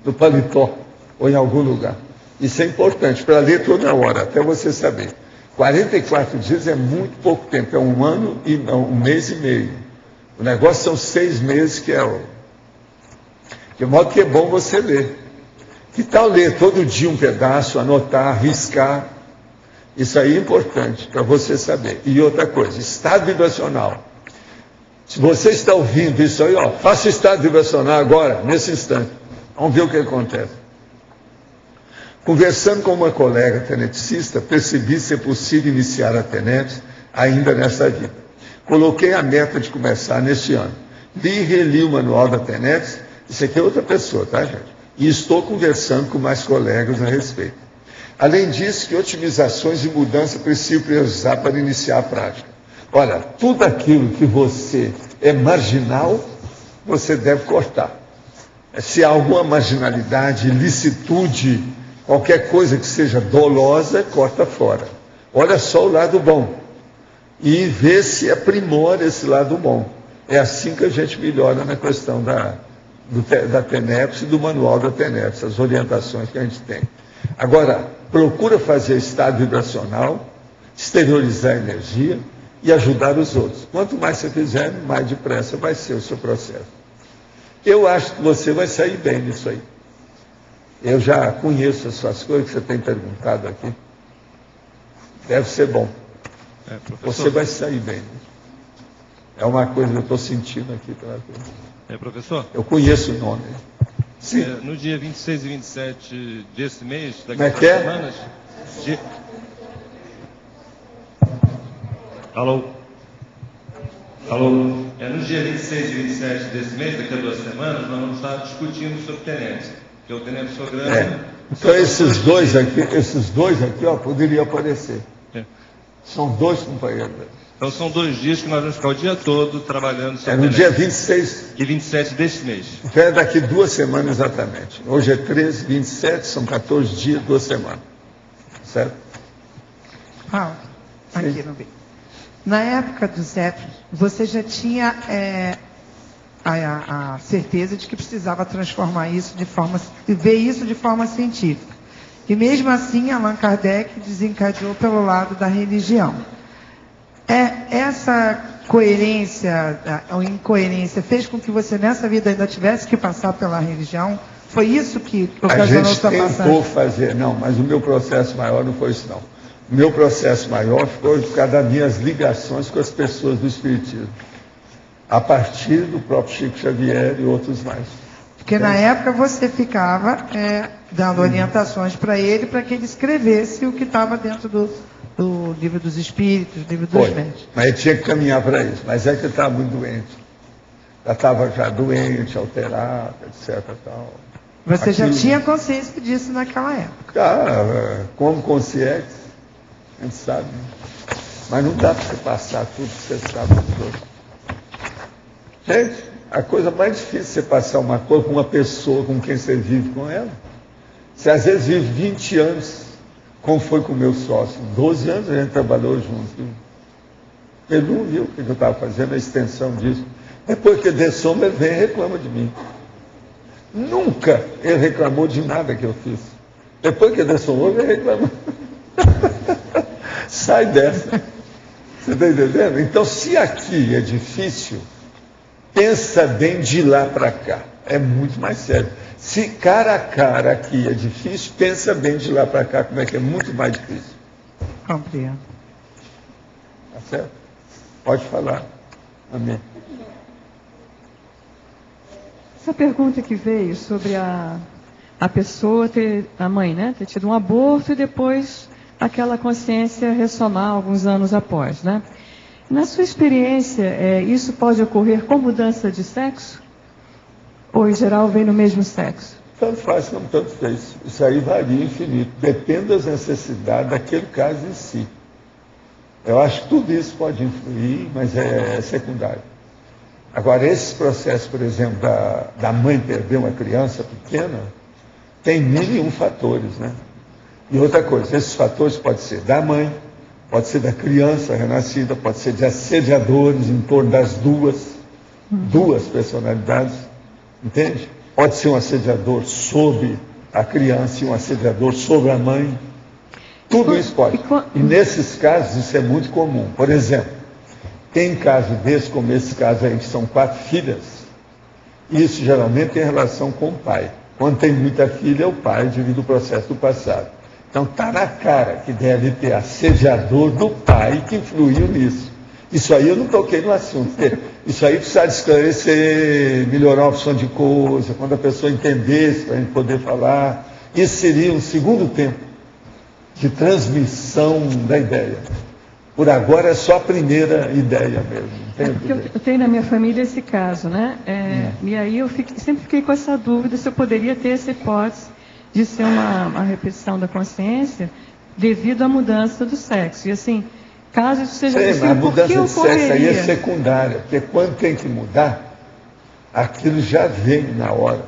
no paletó, ou em algum lugar? Isso é importante, para ler toda hora, até você saber. 44 dias é muito pouco tempo, é 1 ano e 1 mês e meio. O negócio são 6 meses, que é o... De modo que é bom você ler. Que tal ler todo dia um pedaço, anotar, riscar? Isso aí é importante para você saber. E outra coisa, estado vibracional. Se você está ouvindo isso aí, faça estado vibracional agora, nesse instante. Vamos ver o que acontece. Conversando com uma colega teneticista, percebi ser possível iniciar a TENEPS ainda nesta vida. Coloquei a meta de começar neste ano. Li e reli o manual da TENEPS, isso aqui é outra pessoa, tá, gente? E estou conversando com mais colegas a respeito. Além disso, que otimizações e mudanças preciso priorizar para iniciar a prática. Olha, tudo aquilo que você é marginal, você deve cortar. Se há alguma marginalidade, ilicitude, qualquer coisa que seja dolosa, corta fora. Olha só o lado bom. E vê se aprimora esse lado bom. É assim que a gente melhora na questão da TENEPS e do manual da TENEPS, as orientações que a gente tem. Agora, procura fazer estado vibracional, exteriorizar a energia e ajudar os outros. Quanto mais você fizer, mais depressa vai ser o seu processo. Eu acho que você vai sair bem nisso aí. Eu já conheço as suas coisas que você tem perguntado aqui. Deve ser bom. Você vai sair bem. É uma coisa que eu estou sentindo aqui pela coisa. Professor? Eu conheço o nome. Sim. No dia 26 e 27 desse mês, daqui a 2 semanas... Alô? Alô? No dia 26 e 27 desse mês, daqui a 2 semanas, nós vamos estar discutindo sobre tenente. Que é o tenente Sograno. Então esses dois aqui, ó, poderiam aparecer. São 2 companheiros. Então são 2 dias que nós vamos ficar o dia todo trabalhando sobre no dia 26 e 27 desse mês. Então é daqui 2 semanas exatamente. Hoje é 13, 27, são 14 dias, 2 semanas. Certo? Paulo, aqui no meio. Na época do Zé, você já tinha a certeza de que precisava transformar isso ver isso de forma científica. E mesmo assim, Allan Kardec desencadeou pelo lado da religião. Essa coerência ou incoerência fez com que você nessa vida ainda tivesse que passar pela religião? Foi isso que ocasionou sua passagem? A gente tentou fazer, não, mas o meu processo maior não foi isso não. O meu processo maior foi por causa das minhas ligações com as pessoas do Espiritismo. A partir do próprio Chico Xavier e outros mais. Porque na época você ficava dando orientações para ele que ele escrevesse o que estava dentro do livro dos Espíritos, do livro dos Médiuns. Mas ele tinha que caminhar para isso. Mas é que ele estava muito doente. Já estava doente, alterado, etc. Tal. Você já tinha consciência disso naquela época? Como consciência, a gente sabe. Mas não dá para você passar tudo que você sabe dos outros. Gente, a coisa mais difícil é você passar uma coisa com uma pessoa com quem você vive com ela. Você às vezes vive 20 anos, como foi com o meu sócio. 12 anos a gente trabalhou junto. Ele não viu o que eu estava fazendo, a extensão disso. Depois que ele dê sombra, ele vem e reclama de mim. Nunca ele reclamou de nada que eu fiz. Depois que ele dê sombra, ele reclama. Sai dessa. Você está entendendo? Então, se aqui é difícil, pensa bem de lá para cá. É muito mais sério. Se cara a cara aqui é difícil, pensa bem de lá para cá como é que é muito mais difícil. Compreendo. Tá certo? Pode falar. Amém. Essa pergunta que veio sobre a pessoa a mãe, né, ter tido um aborto e depois aquela consciência ressomar alguns anos após, né? Na sua experiência, isso pode ocorrer com mudança de sexo? Ou, em geral, vem no mesmo sexo? Tanto faz como tanto fez. Isso aí varia infinito. Depende das necessidades daquele caso em si. Eu acho que tudo isso pode influir, mas é secundário. Agora, esses processos, por exemplo, da mãe perder uma criança pequena, tem 1001 fatores, né? E outra coisa, esses fatores podem ser da mãe, pode ser da criança renascida, pode ser de assediadores em torno das duas personalidades, entende? Pode ser um assediador sobre a criança e um assediador sobre a mãe. Tudo isso pode. E nesses casos isso é muito comum. Por exemplo, tem caso desse, como esse caso aí, que são 4 filhas, isso geralmente tem relação com o pai. Quando tem muita filha, é o pai devido ao processo do passado. Então está na cara que deve ter assediador do pai que influiu nisso. Isso aí eu não toquei no assunto. Isso aí precisa esclarecer, melhorar a opção de coisa, quando a pessoa entendesse, para a gente poder falar. Isso seria um segundo tempo de transmissão da ideia. Por agora é só a primeira ideia mesmo. Eu tenho na minha família esse caso, né? E aí eu sempre fiquei com essa dúvida se eu poderia ter essa hipótese de ser uma repetição da consciência devido à mudança do sexo. E assim, caso isso seja possível, a mudança de sexo aí é secundária, porque quando tem que mudar, aquilo já vem na hora.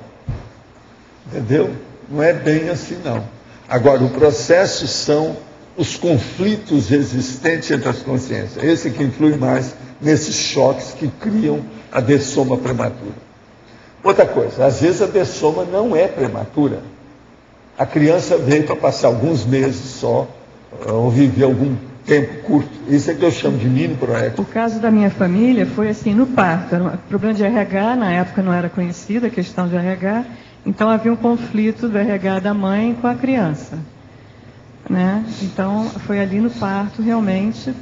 Entendeu? Não é bem assim, não. Agora, o processo são os conflitos existentes entre as consciências. Esse que influi mais nesses choques que criam a dessoma prematura. Outra coisa, às vezes a dessoma não é prematura. A criança veio para passar alguns meses só, ou viver algum tempo curto. Isso é que eu chamo de mini proecto. O caso da minha família foi assim, no parto. Era um problema de RH, na época não era conhecida a questão de RH, então havia um conflito do RH da mãe com a criança. Né? Então, foi ali no parto, realmente,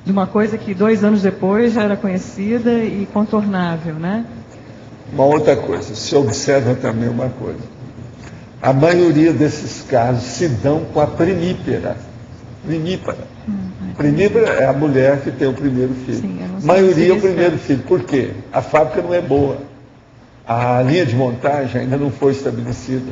de uma coisa que 2 anos depois já era conhecida e contornável, né? Uma outra coisa, se observa também uma coisa. A maioria desses casos se dão com a primípara. Primípara é a mulher que tem o primeiro filho. Sim, maioria é o primeiro filho. Por quê? A fábrica não é boa. A linha de montagem ainda não foi estabelecida.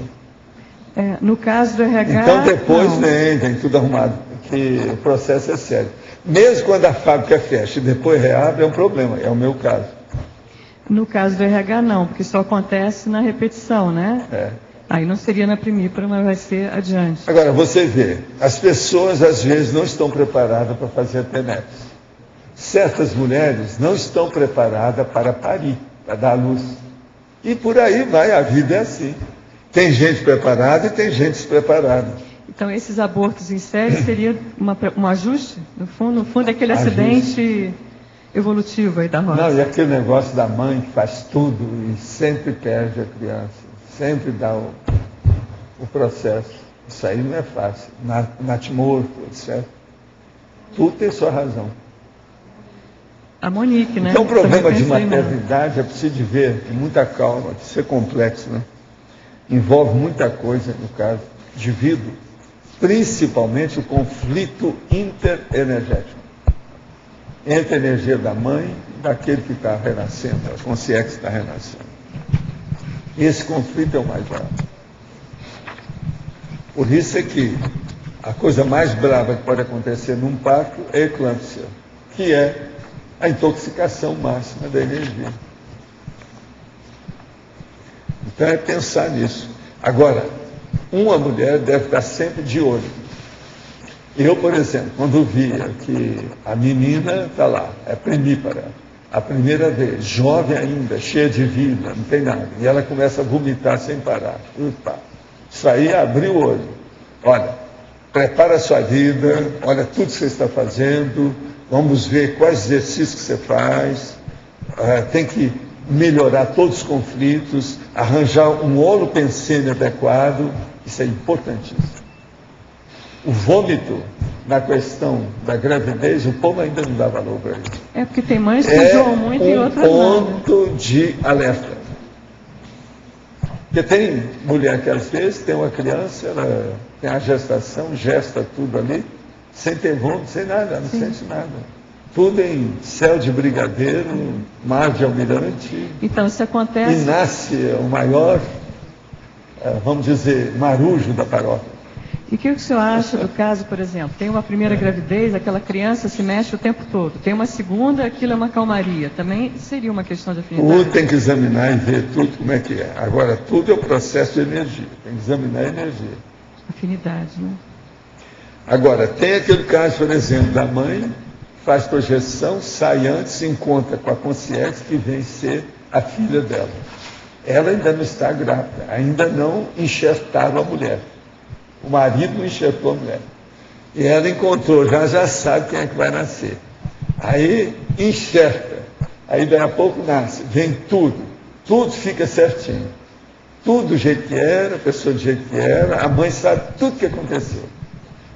No caso do RH... Então depois vem tudo arrumado, porque o processo é sério. Mesmo quando a fábrica fecha e depois reabre, é um problema, é o meu caso. No caso do RH não, porque só acontece na repetição, né? Aí não seria na primípara, mas vai ser adiante. Agora, você vê, as pessoas às vezes não estão preparadas para fazer a TENEPS. Certas mulheres não estão preparadas para parir, para dar à luz. E por aí vai, a vida é assim. Tem gente preparada e tem gente despreparada. Então, esses abortos em série seria um ajuste? No fundo, aquele acidente evolutivo aí da roça. Não, e aquele negócio da mãe que faz tudo e sempre perde a criança. Sempre dá o processo. Isso aí não é fácil. Natimorto, etc. Tudo tem sua razão. A Monique, né? Então, o problema de maternidade é preciso de ver, com muita calma, de ser complexo, né? Envolve muita coisa, no caso, indivíduo, principalmente o conflito interenergético. Entre a energia da mãe e daquele que está renascendo, a consciência que está renascendo. Esse conflito é o mais bravo. Por isso é que a coisa mais brava que pode acontecer num parto é a eclâmpsia, que é a intoxicação máxima da energia. Então é pensar nisso. Agora, uma mulher deve estar sempre de olho. Eu, por exemplo, quando via que a menina está lá, é primípara, a primeira vez, jovem ainda, cheia de vida, não tem nada, e ela começa a vomitar sem parar. Isso aí abriu o olho. Olha, prepara a sua vida, olha tudo que você está fazendo, vamos ver quais exercícios que você faz, tem que melhorar todos os conflitos, arranjar um holopensene adequado, isso é importantíssimo. O vômito, na questão da gravidez, o povo ainda não dá valor para isso. É porque tem mães que enjoam muito e outras não. É um ponto de alerta. Porque tem mulher que às vezes tem uma criança, ela tem a gestação, gesta tudo ali, sem ter vômito, sem nada, não sente nada. Tudo em céu de brigadeiro, mar de almirante. Então, isso acontece... E nasce o maior, vamos dizer, marujo da paróquia. E o que o senhor acha do caso, por exemplo, tem uma primeira gravidez, aquela criança se mexe o tempo todo. Tem uma segunda, aquilo é uma calmaria. Também seria uma questão de afinidade. Tudo tem que examinar e ver tudo como é que é. Agora, tudo é o processo de energia. Tem que examinar a energia. Afinidade, né? Agora, tem aquele caso, por exemplo, da mãe, faz projeção, sai antes, se encontra com a consciência que vem ser a filha dela. Ela ainda não está grávida, ainda não enxertaram a mulher. O marido não enxertou a mulher. E ela encontrou, já sabe quem é que vai nascer. Aí enxerta, aí daí a pouco nasce, vem tudo fica certinho. Tudo do jeito que era, a pessoa do jeito que era, a mãe sabe tudo o que aconteceu.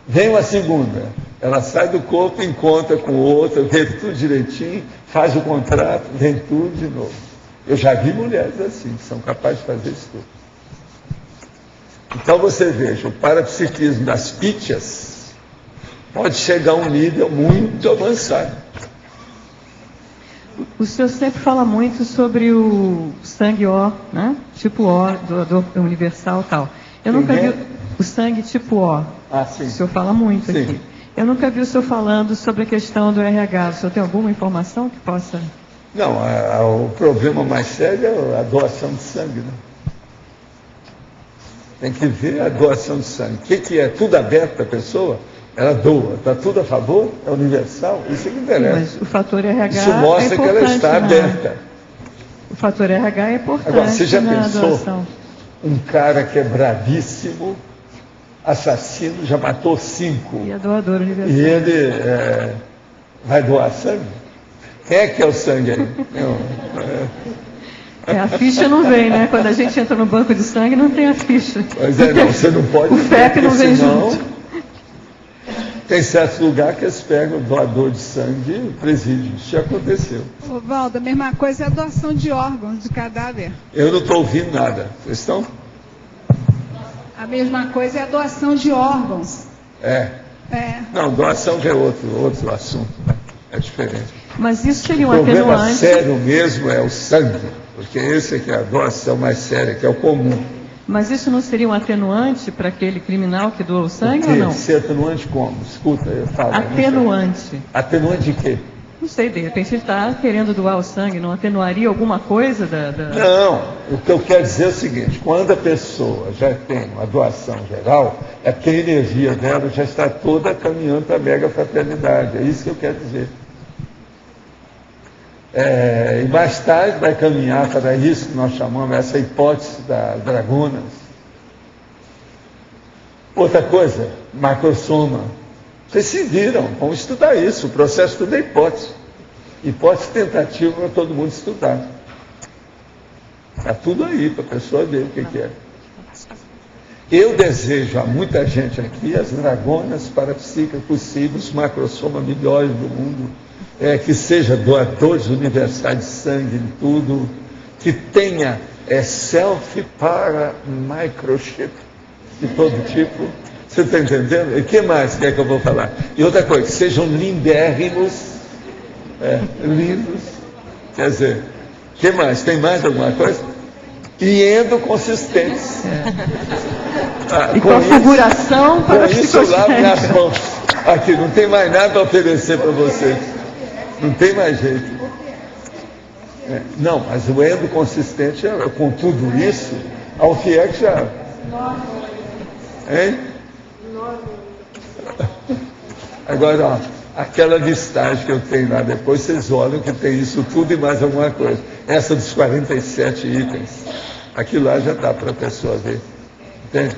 Vem uma segunda, ela sai do corpo, encontra com outra, vê tudo direitinho, faz o contrato, vem tudo de novo. Eu já vi mulheres assim, que são capazes de fazer isso tudo. Então você veja, o parapsiquismo das pítias pode chegar a um nível muito avançado. O senhor sempre fala muito sobre o sangue O, né? Tipo O, doador universal e tal. Eu nunca vi o sangue tipo O. Sim. O senhor fala muito aqui. Eu nunca vi o senhor falando sobre a questão do RH. O senhor tem alguma informação que possa... Não, o problema mais sério é a doação de sangue, né? Tem que ver a doação de sangue. O que é? Tudo aberto para a pessoa? Ela doa. Está tudo a favor? É universal? Isso é que interessa. Mas o fator RH isso mostra que ela está aberta. O fator RH é importante. Agora, você já pensou doação. Um cara que é bravíssimo, assassino, já matou 5. E é doador universal. E ele vai doar sangue? Quem é que é o sangue aí? A ficha não vem, né? Quando a gente entra no banco de sangue, não tem a ficha. Pois é, não, você não pode... O FEP não vem senão, junto. tem certos lugares que eles pegam o doador de sangue e presídio. Isso já aconteceu. Ô, Valdo, a mesma coisa é a doação de órgãos, de cadáver. Eu não estou ouvindo nada. Vocês estão? A mesma coisa é a doação de órgãos. Não, doação já é outro assunto. É diferente. Mas isso seria um O problema atenuante. sério mesmo é o sangue, porque esse é que é a doação mais séria, que é o comum. Mas isso não seria um atenuante para aquele criminal que doou o sangue ou não? Ser atenuante como? Escuta, eu falo. Atenuante. Atenuante de quê? Não sei, de repente ele está querendo doar o sangue, não atenuaria alguma coisa da... Não, o que eu quero dizer é o seguinte, quando a pessoa já tem uma doação geral, é que a energia dela já está toda caminhando para a mega fraternidade, é isso que eu quero dizer. E mais tarde vai caminhar para isso que nós chamamos, essa hipótese das dragonas. Outra coisa, macrosoma. Vocês se viram, vamos estudar isso, o processo tudo é hipótese. Hipótese tentativa para todo mundo estudar. Está tudo aí para a pessoa ver o que é. Eu desejo a muita gente aqui as dragonas parapsíquicas possíveis, os macrosoma melhores do mundo, que seja doadores universais de sangue, de tudo, que tenha self para microchip de todo tipo. Você está entendendo? E o que mais que eu vou falar? E outra coisa, que sejam lindérrimos, lindos. Quer dizer, o que mais? Tem mais alguma coisa? E endoconsistentes. E configuração para com isso eu lavo minhas mãos. Aqui, não tem mais nada a oferecer para vocês. Não tem mais jeito. Não, mas o endoconsistente, com tudo isso, ao que é que já... Hein? Agora, ó, aquela listagem que eu tenho lá, depois vocês olham que tem isso tudo e mais alguma coisa. Essa dos 47 itens. Aquilo lá já dá para a pessoa ver. Entende?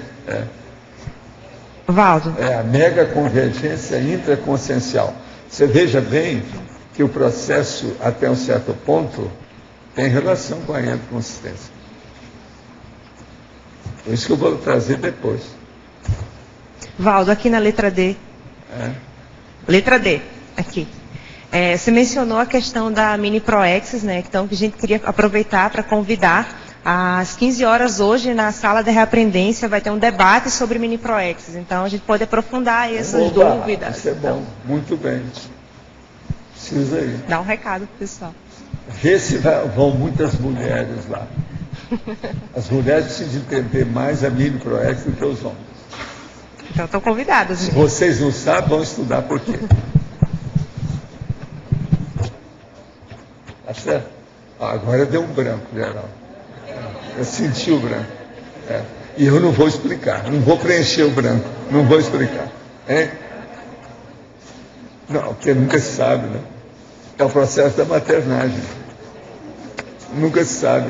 Valdo. É a mega convergência intraconsciencial. Você veja bem que o processo, até um certo ponto, tem relação com a endoconsistência. É isso que eu vou trazer depois. Valdo, aqui na letra D. Letra D, aqui. Você mencionou a questão da mini Proexis, né? Então, que a gente queria aproveitar para convidar. Às 15 horas hoje, na sala de reaprendência, vai ter um debate sobre mini Proexis. Então, a gente pode aprofundar essas dúvidas. Isso é bom, muito bem. Precisa ir. Dá um recado pro pessoal. Vê se vão muitas mulheres lá. As mulheres precisam entender mais a mini Proexis do que os homens. Então, estão convidadas. Se vocês não sabem, vão estudar por quê. Tá certo? Agora deu um branco, geral. Eu senti o branco. E eu não vou explicar, não vou preencher o branco, não vou explicar. Não, porque nunca se sabe, né? É o processo da maternagem. Nunca se sabe.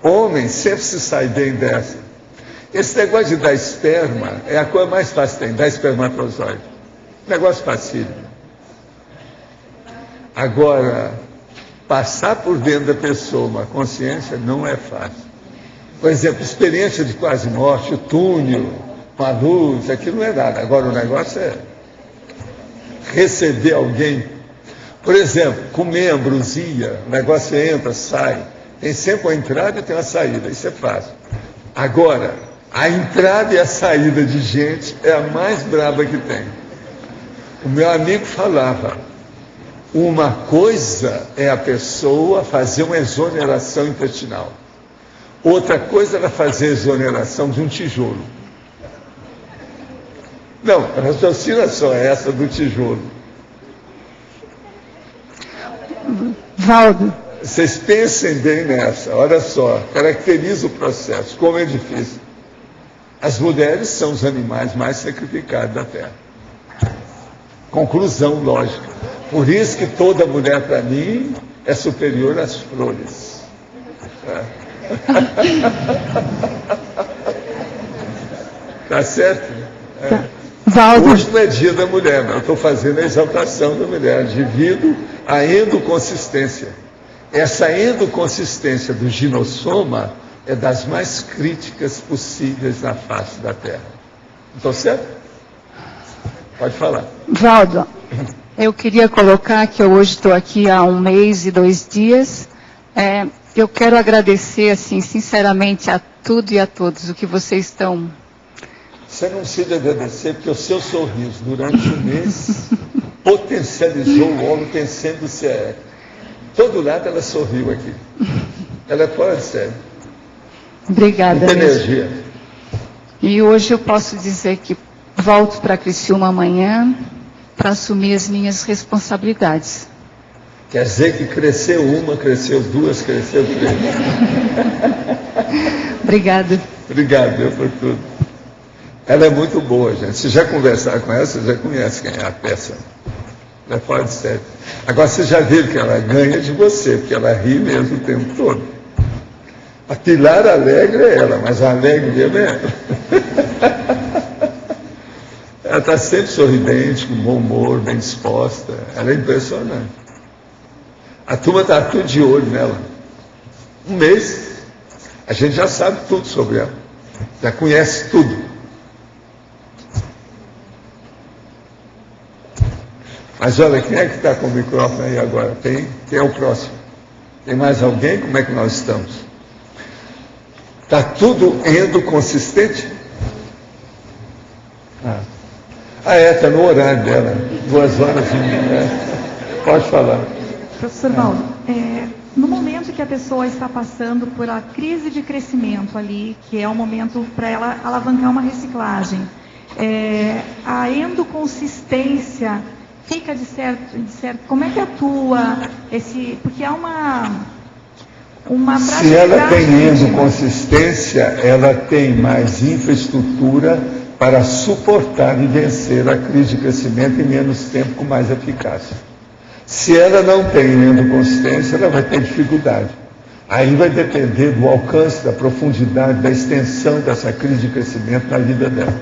Homem sempre se sai bem dessa. Esse negócio de dar esperma é a coisa mais fácil que tem, dar espermatozoide. Negócio facílimo. Agora, passar por dentro da pessoa uma consciência não é fácil. Por exemplo, experiência de quase morte, o túnel, com a luz, aquilo não é nada. Agora o negócio é receber alguém. Por exemplo, comer ambrosia, o negócio entra, sai. Tem sempre uma entrada e tem uma saída, isso é fácil. Agora, a entrada e a saída de gente é a mais braba que tem. O meu amigo falava, uma coisa é a pessoa fazer uma exoneração intestinal. Outra coisa era fazer a exoneração de um tijolo. Não, a raciocínio só é essa do tijolo. Valdo. Vocês pensem bem nessa, olha só, caracteriza o processo, como é difícil. As mulheres são os animais mais sacrificados da Terra. Conclusão lógica. Por isso que toda mulher, para mim, é superior às flores. Tá certo? Valdo. Hoje não é dia da mulher, mas eu estou fazendo a exaltação da mulher, devido à endoconsistência. Essa endoconsistência do ginossoma é das mais críticas possíveis na face da Terra. Estou certo? Pode falar. Valdo, eu queria colocar que eu hoje estou aqui há 1 mês e 2 dias. Eu quero agradecer, assim, sinceramente, a tudo e a todos o que vocês estão... Você não precisa agradecer, porque o seu sorriso durante o mês potencializou o ontem sendo-se. Todo lado ela sorriu aqui. Ela é fora de série. Obrigada. Muita energia. E hoje eu posso dizer que volto para Criciúma amanhã para assumir as minhas responsabilidades. Quer dizer que cresceu 1, cresceu 2, cresceu 3. Obrigada. Obrigado, eu por tudo. Ela é muito boa, gente. Se já conversar com ela, você já conhece quem é a peça. Ela é fora de série. Agora, você já viu que ela ganha de você, porque ela ri mesmo o tempo todo. A Pilar alegre é ela, mas a alegre mesmo é ela. Ela está sempre sorridente, com bom humor, bem disposta. Ela é impressionante. A turma está tudo de olho nela. 1 mês, a gente já sabe tudo sobre ela. Já conhece tudo. Mas olha, quem é que está com o microfone aí agora? Quem é o próximo? Tem mais alguém? Como é que nós estamos? Está tudo endoconsistente? Está no horário dela. 2 horas e meia. Pode falar. Professor Valdo, no momento que a pessoa está passando por a crise de crescimento ali, que é o momento para ela alavancar uma reciclagem, a endoconsistência fica de certo, como é que atua porque há uma se ela tem endoconsistência, ela tem mais infraestrutura para suportar e vencer a crise de crescimento em menos tempo, com mais eficácia. Se ela não tem endoconsistência, ela vai ter dificuldade. Aí vai depender do alcance, da profundidade, da extensão dessa crise de crescimento na vida dela.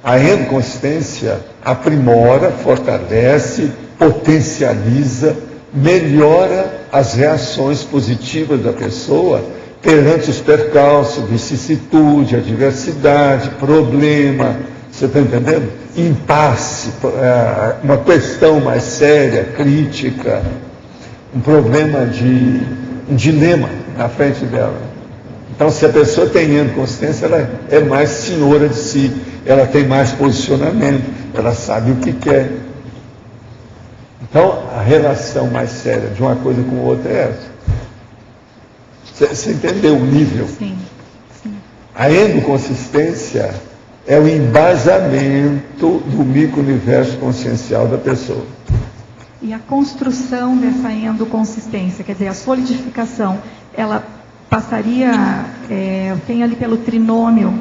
A endoconsistência aprimora, fortalece, potencializa, melhora as reações positivas da pessoa perante os percalços, vicissitude, adversidade, problema, você está entendendo? Impasse, uma questão mais séria, crítica, um problema um dilema na frente dela. Então, se a pessoa tem endoconsistência, ela é mais senhora de si, ela tem mais posicionamento, ela sabe o que quer. Então, a relação mais séria de uma coisa com outra é essa. Você entendeu o nível? Sim. A endoconsistência é o embasamento do micro-universo consciencial da pessoa. E a construção dessa endoconsistência, quer dizer, a solidificação, ela passaria, tem ali pelo trinômio,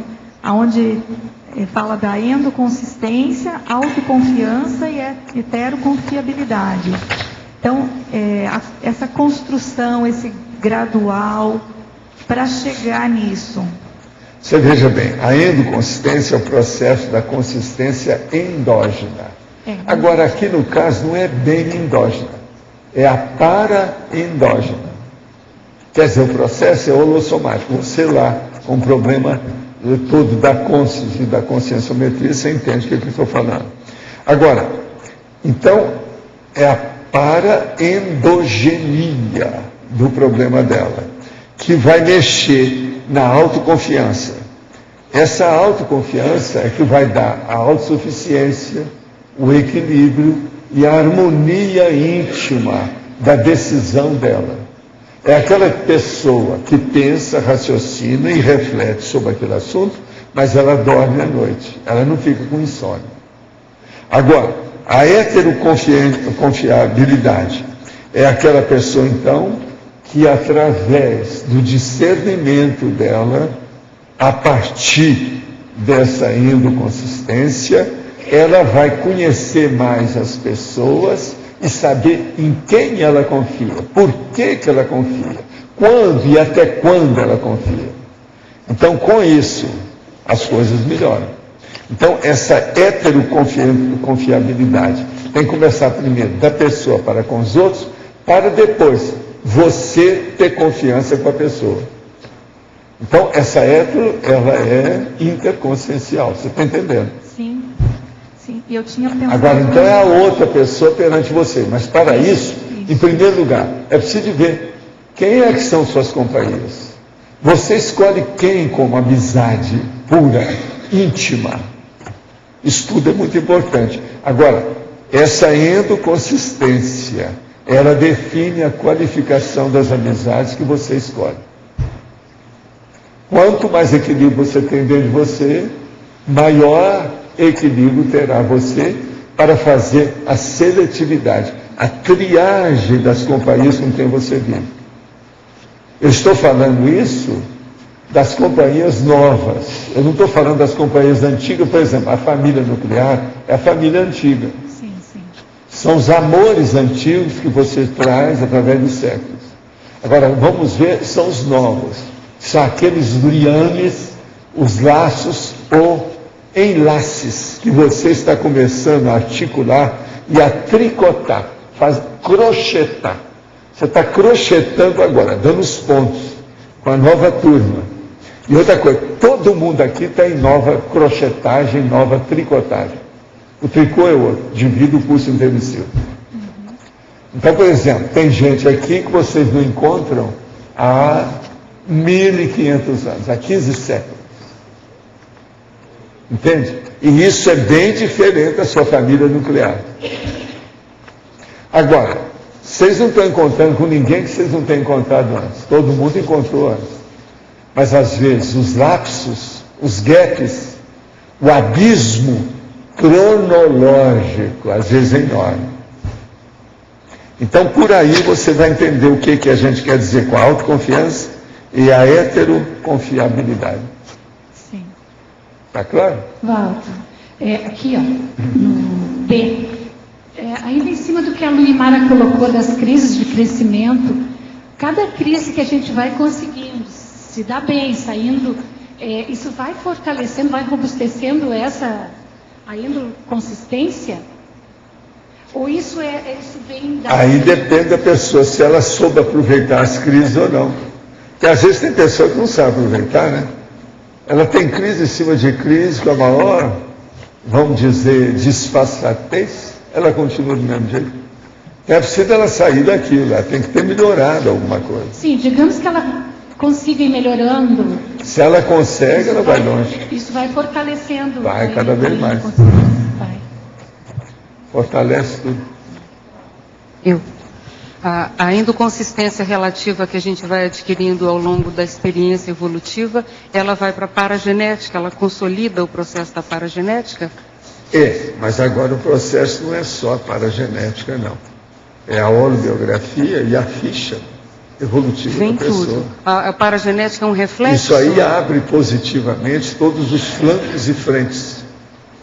onde fala da endoconsistência, autoconfiança e heteroconfiabilidade. Então, essa construção, esse gradual, para chegar nisso. Você veja bem, a endoconsistência é o processo da consistência endógena. Agora, aqui no caso, não é bem endógena, é a paraendógena. Quer dizer, o processo é holossomático. Você lá, com um problema todo da consciência e da conscienciometria, você entende o que eu estou falando. Agora, então, é a paraendogenia do problema dela, que vai mexer na autoconfiança. Essa autoconfiança é que vai dar a autossuficiência, o equilíbrio e a harmonia íntima da decisão dela. É aquela pessoa que pensa, raciocina e reflete sobre aquele assunto, mas ela dorme à noite, ela não fica com insônia. Agora, a heteroconfiabilidade é aquela pessoa, então, que através do discernimento dela, a partir dessa endoconsistência, ela vai conhecer mais as pessoas e saber em quem ela confia, por que ela confia, quando e até quando ela confia. Então, com isso, as coisas melhoram. Então, essa heteroconfiabilidade tem que começar primeiro da pessoa para com os outros, para depois você ter confiança com a pessoa. Então, essa hetero, ela é interconsciencial, você está entendendo? Sim, sim. E eu tinha pensado... Agora, então é a outra pessoa perante você, mas para isso, em primeiro lugar, é preciso ver quem é que são suas companheiras. Você escolhe quem como amizade pura, íntima. Isso tudo é muito importante. Agora, essa endoconsistência, ela define a qualificação das amizades que você escolhe. Quanto mais equilíbrio você tem dentro de você, maior equilíbrio terá você para fazer a seletividade, a triagem das companhias com quem você vive. Eu estou falando isso das companhias novas. Eu não estou falando das companhias antigas. Por exemplo, a família nuclear é a família antiga. Sim, sim. São os amores antigos que você traz através dos séculos. Agora, vamos ver, são os novos. São aqueles liames, os laços ou enlaces que você está começando a articular e a tricotar, crochetar. Você está crochetando agora, dando os pontos com a nova turma. E outra coisa, todo mundo aqui está em nova crochetagem, nova tricotagem. O tricô é outro, divide o curso intermissivo. Então, por exemplo, tem gente aqui que vocês não encontram há 1.500 anos, há 15 séculos. Entende? E isso é bem diferente da sua família nuclear. Agora, vocês não estão encontrando com ninguém que vocês não tenham encontrado antes. Todo mundo encontrou antes. Mas às vezes os lapsos, os gaps, o abismo cronológico, às vezes é enorme. Então por aí você vai entender o que a gente quer dizer com a autoconfiança e a heteroconfiabilidade. Sim. Está claro? Walter, aqui ó, no B, ainda em cima do que a Luimara colocou das crises de crescimento, cada crise que a gente vai conseguindo se dar bem, saindo, isso vai fortalecendo, vai robustecendo essa ainda consistência? Ou isso vem da... Aí depende da pessoa, se ela soube aproveitar as crises ou não. Porque às vezes tem pessoa que não sabe aproveitar, né? Ela tem crise em cima de crise, com a maior, vamos dizer, disfarçatez, ela continua do mesmo jeito. É preciso ela sair daquilo, ela tem que ter melhorado alguma coisa. Sim, digamos que ela consiga ir melhorando. Se ela consegue, ela vai longe. Isso vai fortalecendo. Vai cada vez mais. Vai. Fortalece tudo. A endoconsistência relativa que a gente vai adquirindo ao longo da experiência evolutiva, ela vai para a paragenética, ela consolida o processo da paragenética? Mas agora o processo não é só a paragenética, não. É a holobiografia e a ficha evolutiva Vem da pessoa. tudo. A paragenética é um reflexo? Isso aí abre positivamente todos os flancos e frentes.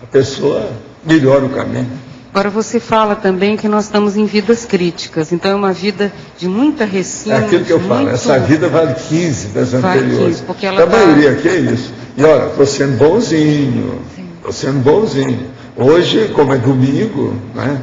A pessoa melhora o caminho. Agora você fala também que nós estamos em vidas críticas, então é uma vida de muita recina. É aquilo que eu falo, essa vida vale 15 das anteriores. 15, porque ela a maioria aqui é isso. E olha, estou sendo bonzinho, estou sendo bonzinho. Hoje, como é domingo, né?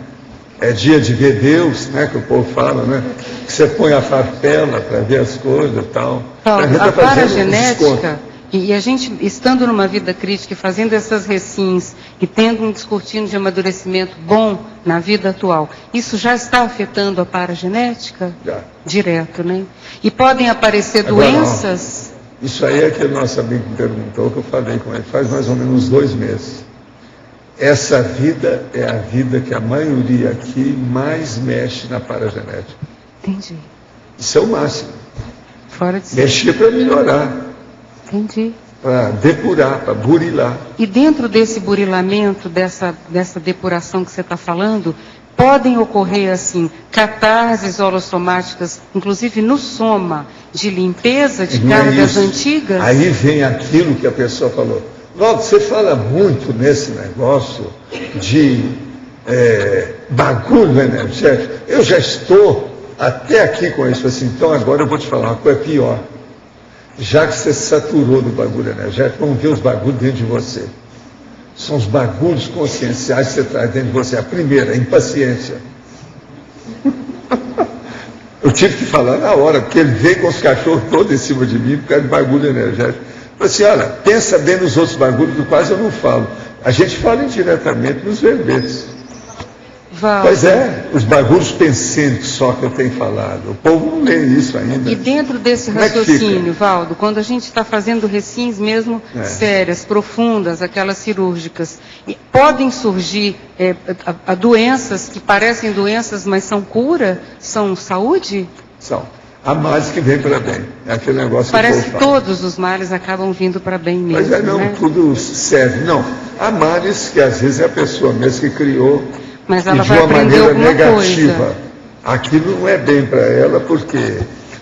É dia de ver Deus, né, que o povo fala, né? Que você põe a farpela para ver as coisas e tal. A paragenética, e a gente estando numa vida crítica e fazendo essas recins e tendo um descortino de amadurecimento bom na vida atual, isso já está afetando a paragenética? Já. Direto, né? E podem aparecer doenças? Isso aí é que o nosso amigo me perguntou, que eu falei com ele, faz mais ou menos 2 meses. Essa vida é a vida que a maioria aqui mais mexe na paragenética. Entendi. Isso é o máximo. Fora de si. Mexer para melhorar. Entendi. Para depurar, para burilar. E dentro desse burilamento, dessa depuração que você está falando, podem ocorrer, assim, catarses holossomáticas, inclusive no soma, de limpeza de cargas antigas? Aí vem aquilo que a pessoa falou. Logo, você fala muito nesse negócio de bagulho energético. Eu já estou até aqui com isso, assim, então agora eu vou te falar uma coisa pior. Já que você saturou do bagulho energético, vamos ver os bagulhos dentro de você. São os bagulhos conscienciais que você traz dentro de você. A primeira, a impaciência. Eu tive que falar na hora, porque ele veio com os cachorros todos em cima de mim por causa de bagulho energético. Eu falei assim, olha, pensa bem nos outros bagulhos, que quase eu não falo. A gente fala indiretamente nos verbetes. Valdo. Pois é, os bagulhos pensênicos só que eu tenho falado. O povo não lê isso ainda. E dentro desse raciocínio, Valdo, quando a gente está fazendo recins mesmo sérias, profundas, aquelas cirúrgicas, podem surgir doenças que parecem doenças, mas são cura? São saúde? São. Há males que vêm para bem. É aquele negócio Parece que todos os males acabam vindo para bem mesmo. Mas não, né? Tudo serve. Não. Há males que às vezes é a pessoa mesmo que criou. Mas ela e de vai uma aprender maneira alguma negativa. coisa. Aquilo não é bem para ela, porque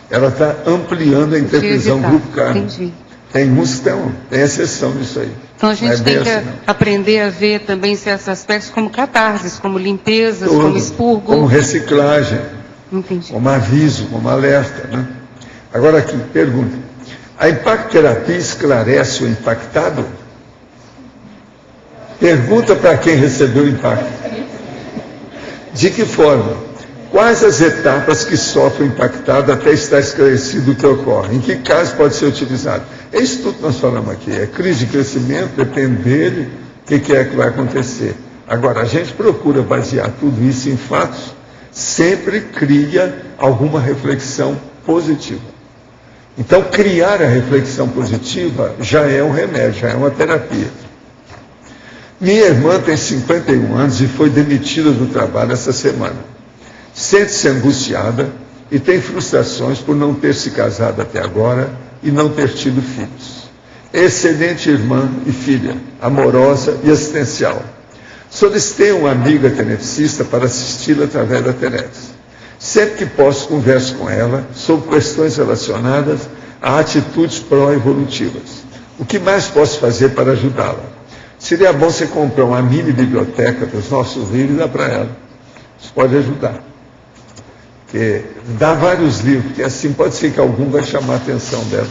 ela está ampliando a interprisão grupal. Entendi. Tem uns que tem exceção disso aí. Então a gente tem que assim, aprender a ver também certos aspectos como catarses, como limpezas, Tudo. como expurgo. Como reciclagem, Entendi. como aviso, como alerta. Né? Agora aqui, pergunta. A impacterapia esclarece o impactado? Pergunta para quem recebeu o impacto. De que forma? Quais as etapas que sofre o impactado até estar esclarecido o que ocorre? Em que caso pode ser utilizado? É isso tudo que nós falamos aqui. É crise de crescimento, depende dele, o que é que vai acontecer. Agora, a gente procura basear tudo isso em fatos, sempre cria alguma reflexão positiva. Então, criar a reflexão positiva já é um remédio, já é uma terapia. Minha irmã tem 51 anos e foi demitida do trabalho essa semana. Sente-se angustiada e tem frustrações por não ter se casado até agora e não ter tido filhos. Excelente irmã e filha, amorosa e assistencial. Solicitei uma amiga tenepsista para assisti-la através da Teneps. Sempre que posso, converso com ela sobre questões relacionadas a atitudes pró-evolutivas. O que mais posso fazer para ajudá-la? Seria bom você comprar uma mini biblioteca dos nossos livros e dar para ela. Isso pode ajudar. Porque dá vários livros, porque assim pode ser que algum vai chamar a atenção dela.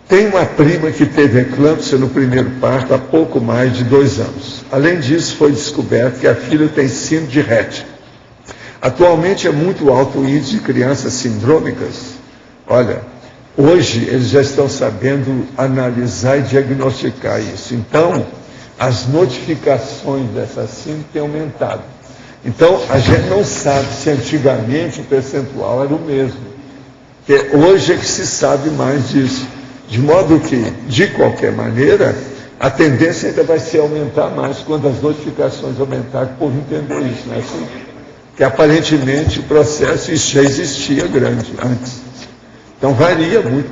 Tem uma prima que teve eclâmpsia no primeiro parto há pouco mais de 2 anos. Além disso, foi descoberto que a filha tem síndrome de Rett. Atualmente é muito alto o índice de crianças sindrômicas. Olha, hoje eles já estão sabendo analisar e diagnosticar isso. Então, as notificações dessa síndrome têm aumentado. Então, a gente não sabe se antigamente o percentual era o mesmo. Porque hoje é que se sabe mais disso. De modo que, de qualquer maneira, a tendência ainda vai ser aumentar mais quando as notificações aumentarem, por entender isso, né? Assim, que aparentemente o processo isso já existia grande antes. Então varia muito,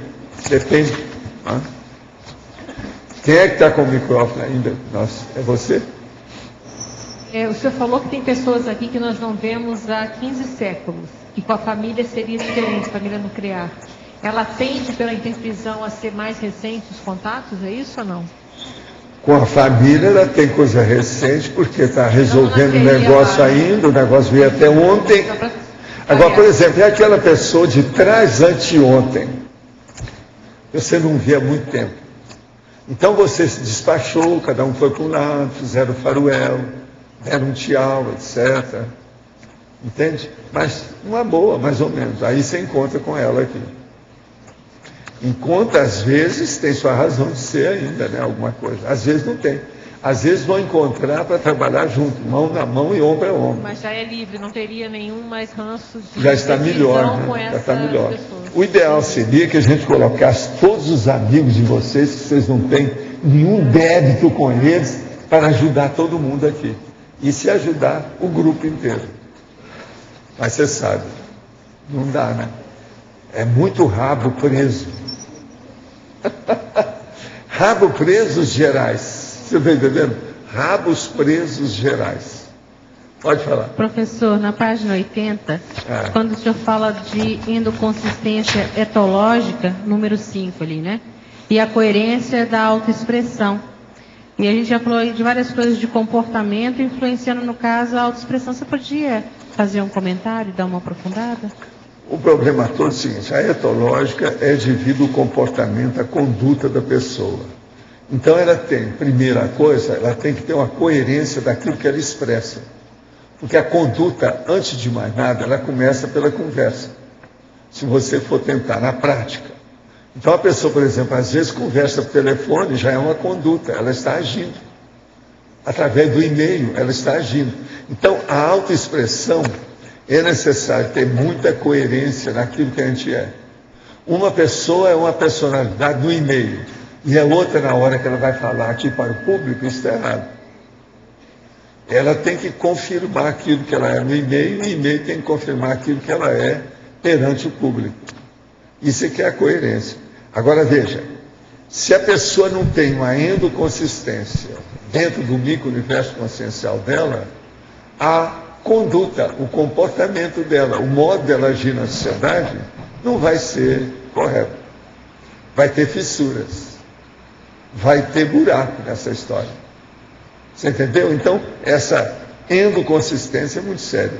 depende. Tá? Quem é que está com o microfone ainda? Nossa, é você? O senhor falou que tem pessoas aqui que nós não vemos há 15 séculos, e com a família seria diferente, família nuclear. Ela tende, pela interprisão, a ser mais recente os contatos, é isso ou não? Com a família ela tem coisa recente, porque está resolvendo o negócio ainda, o negócio veio até ontem. Agora, por exemplo, é aquela pessoa de trás anteontem. Você não via há muito tempo. Então você se despachou, cada um foi para um lado, fizeram o faroel, deram um tchau, etc. Entende? Mas uma boa, mais ou menos. Aí você encontra com ela aqui. Enquanto às vezes tem sua razão de ser ainda, né? Alguma coisa. Às vezes não tem. Às vezes vão encontrar para trabalhar junto, mão na mão e ombro a ombro. Mas já é livre, não teria nenhum mais ranço de já está melhor, né? Já está melhor. Pessoas. O ideal seria que a gente colocasse todos os amigos de vocês, que vocês não têm nenhum débito com eles, para ajudar todo mundo aqui. E se ajudar o grupo inteiro. Mas você sabe, não dá, né? É muito rabo preso. Rabo presos gerais. Você está entendendo? Rabos presos gerais. Pode falar. Professor, na página 80, quando o senhor fala de endoconsistência etológica, número 5 ali, né? E a coerência da autoexpressão. E a gente já falou de várias coisas de comportamento, influenciando, no caso, a autoexpressão. Você podia fazer um comentário, dar uma aprofundada? O problema todo é o seguinte, a etológica é devido ao comportamento, à conduta da pessoa. Então ela tem, primeira coisa, ela tem que ter uma coerência daquilo que ela expressa. Porque a conduta, antes de mais nada, ela começa pela conversa. Se você for tentar na prática. Então a pessoa, por exemplo, às vezes conversa por telefone, já é uma conduta, ela está agindo. Através do e-mail, ela está agindo. Então a autoexpressão é necessário ter muita coerência naquilo que a gente é. Uma pessoa é uma personalidade no e-mail, e a outra, na hora que ela vai falar aqui para o público, isso está errado. Ela tem que confirmar aquilo que ela é no e-mail, e o e-mail tem que confirmar aquilo que ela é perante o público. Isso é que é a coerência. Agora veja, se a pessoa não tem uma endoconsistência dentro do micro-universo consciencial dela, a conduta, o comportamento dela, o modo dela agir na sociedade, não vai ser correto. Vai ter fissuras. Vai ter buraco nessa história. Você entendeu? Então, essa endoconsistência é muito séria.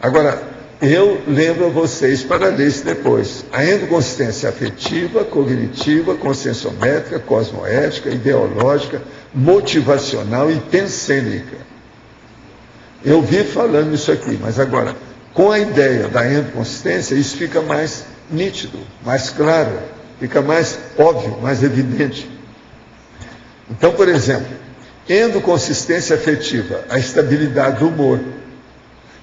Agora, eu lembro a vocês para ler isso depois. A endoconsistência afetiva, cognitiva, conscienciométrica, cosmoética, ideológica, motivacional e pensênica. Eu vi falando isso aqui, mas agora, com a ideia da endoconsistência, isso fica mais nítido, mais claro, fica mais óbvio, mais evidente. Então, por exemplo, endoconsistência afetiva, a estabilidade do humor.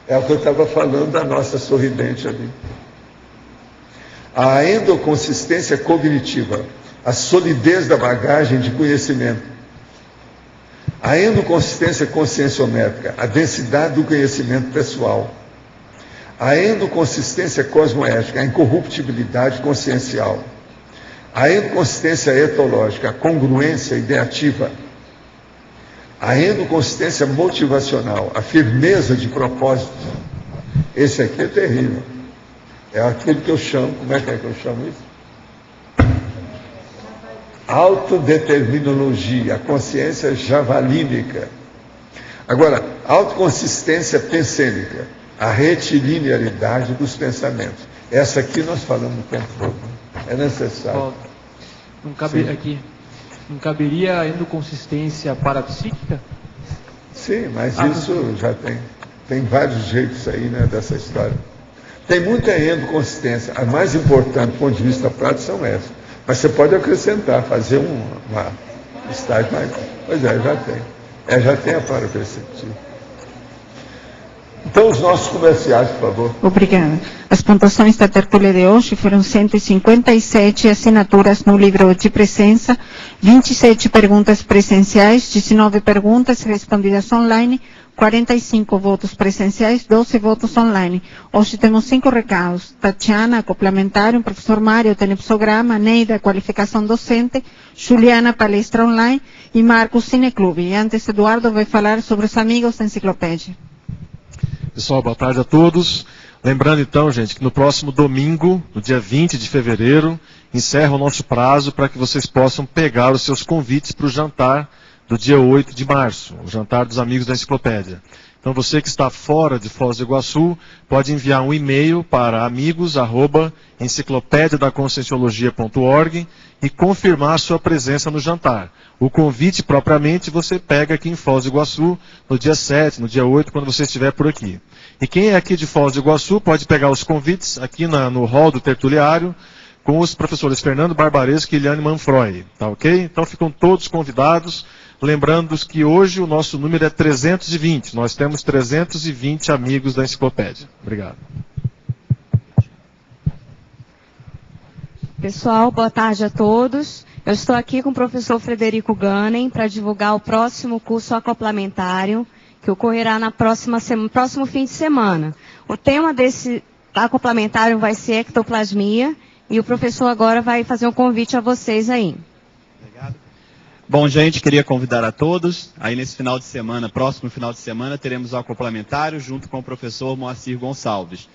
É o que eu estava falando da nossa sorridente ali. A endoconsistência cognitiva, a solidez da bagagem de conhecimento. A endoconsistência conscienciométrica, a densidade do conhecimento pessoal. A endoconsistência cosmoética, a incorruptibilidade consciencial. A endoconsistência etológica, a congruência ideativa. A endoconsistência motivacional, a firmeza de propósito. Esse aqui é terrível. É aquilo que eu chamo, como é que eu chamo isso? Autodeterminologia, a consciência javalínica. Agora, autoconsistência pensênica, a retilinearidade dos pensamentos. Essa aqui nós falamos o tempo todo. É necessário. Não caberia a endoconsistência parapsíquica? Sim, mas isso já tem vários jeitos aí, né, dessa história. Tem muita endoconsistência. A mais importante do ponto de vista prático são essas. Mas você pode acrescentar, fazer uma estágio mais. Pois é, já tem. Já tem a paraperceptiva. Então, os nossos comerciais, por favor. Obrigada. As pontuações da tertúlia de hoje foram 157 assinaturas no livro de presença, 27 perguntas presenciais, 19 perguntas respondidas online, 45 votos presenciais, 12 votos online. Hoje temos 5 recados. Tatiana, complementário, professor Mário, tenepsograma, Neida, qualificação docente, Juliana, palestra online e Marcos, cineclube. E antes, Eduardo vai falar sobre os amigos da enciclopédia. Pessoal, boa tarde a todos. Lembrando então, gente, que no próximo domingo, no dia 20 de fevereiro, encerra o nosso prazo para que vocês possam pegar os seus convites para o jantar do dia 8 de março, o jantar dos amigos da enciclopédia. Então você que está fora de Foz do Iguaçu, pode enviar um e-mail para amigos@enciclopediadaconscienciologia.org e confirmar sua presença no jantar. O convite propriamente você pega aqui em Foz do Iguaçu no dia 7, no dia 8, quando você estiver por aqui. E quem é aqui de Foz do Iguaçu pode pegar os convites aqui no hall do tertuliário com os professores Fernando Barbaresco e Eliane Manfroy, tá ok? Então ficam todos convidados. Lembrando que hoje o nosso número é 320. Nós temos 320 amigos da enciclopédia. Obrigado. Pessoal, boa tarde a todos. Eu estou aqui com o professor Frederico Ganem para divulgar o próximo curso acoplamentário, que ocorrerá na próximo fim de semana. O tema desse acoplamentário vai ser ectoplasmia, e o professor agora vai fazer um convite a vocês aí. Bom, gente, queria convidar a todos. Aí nesse final de semana, próximo final de semana, teremos o acoplamentário junto com o professor Moacir Gonçalves.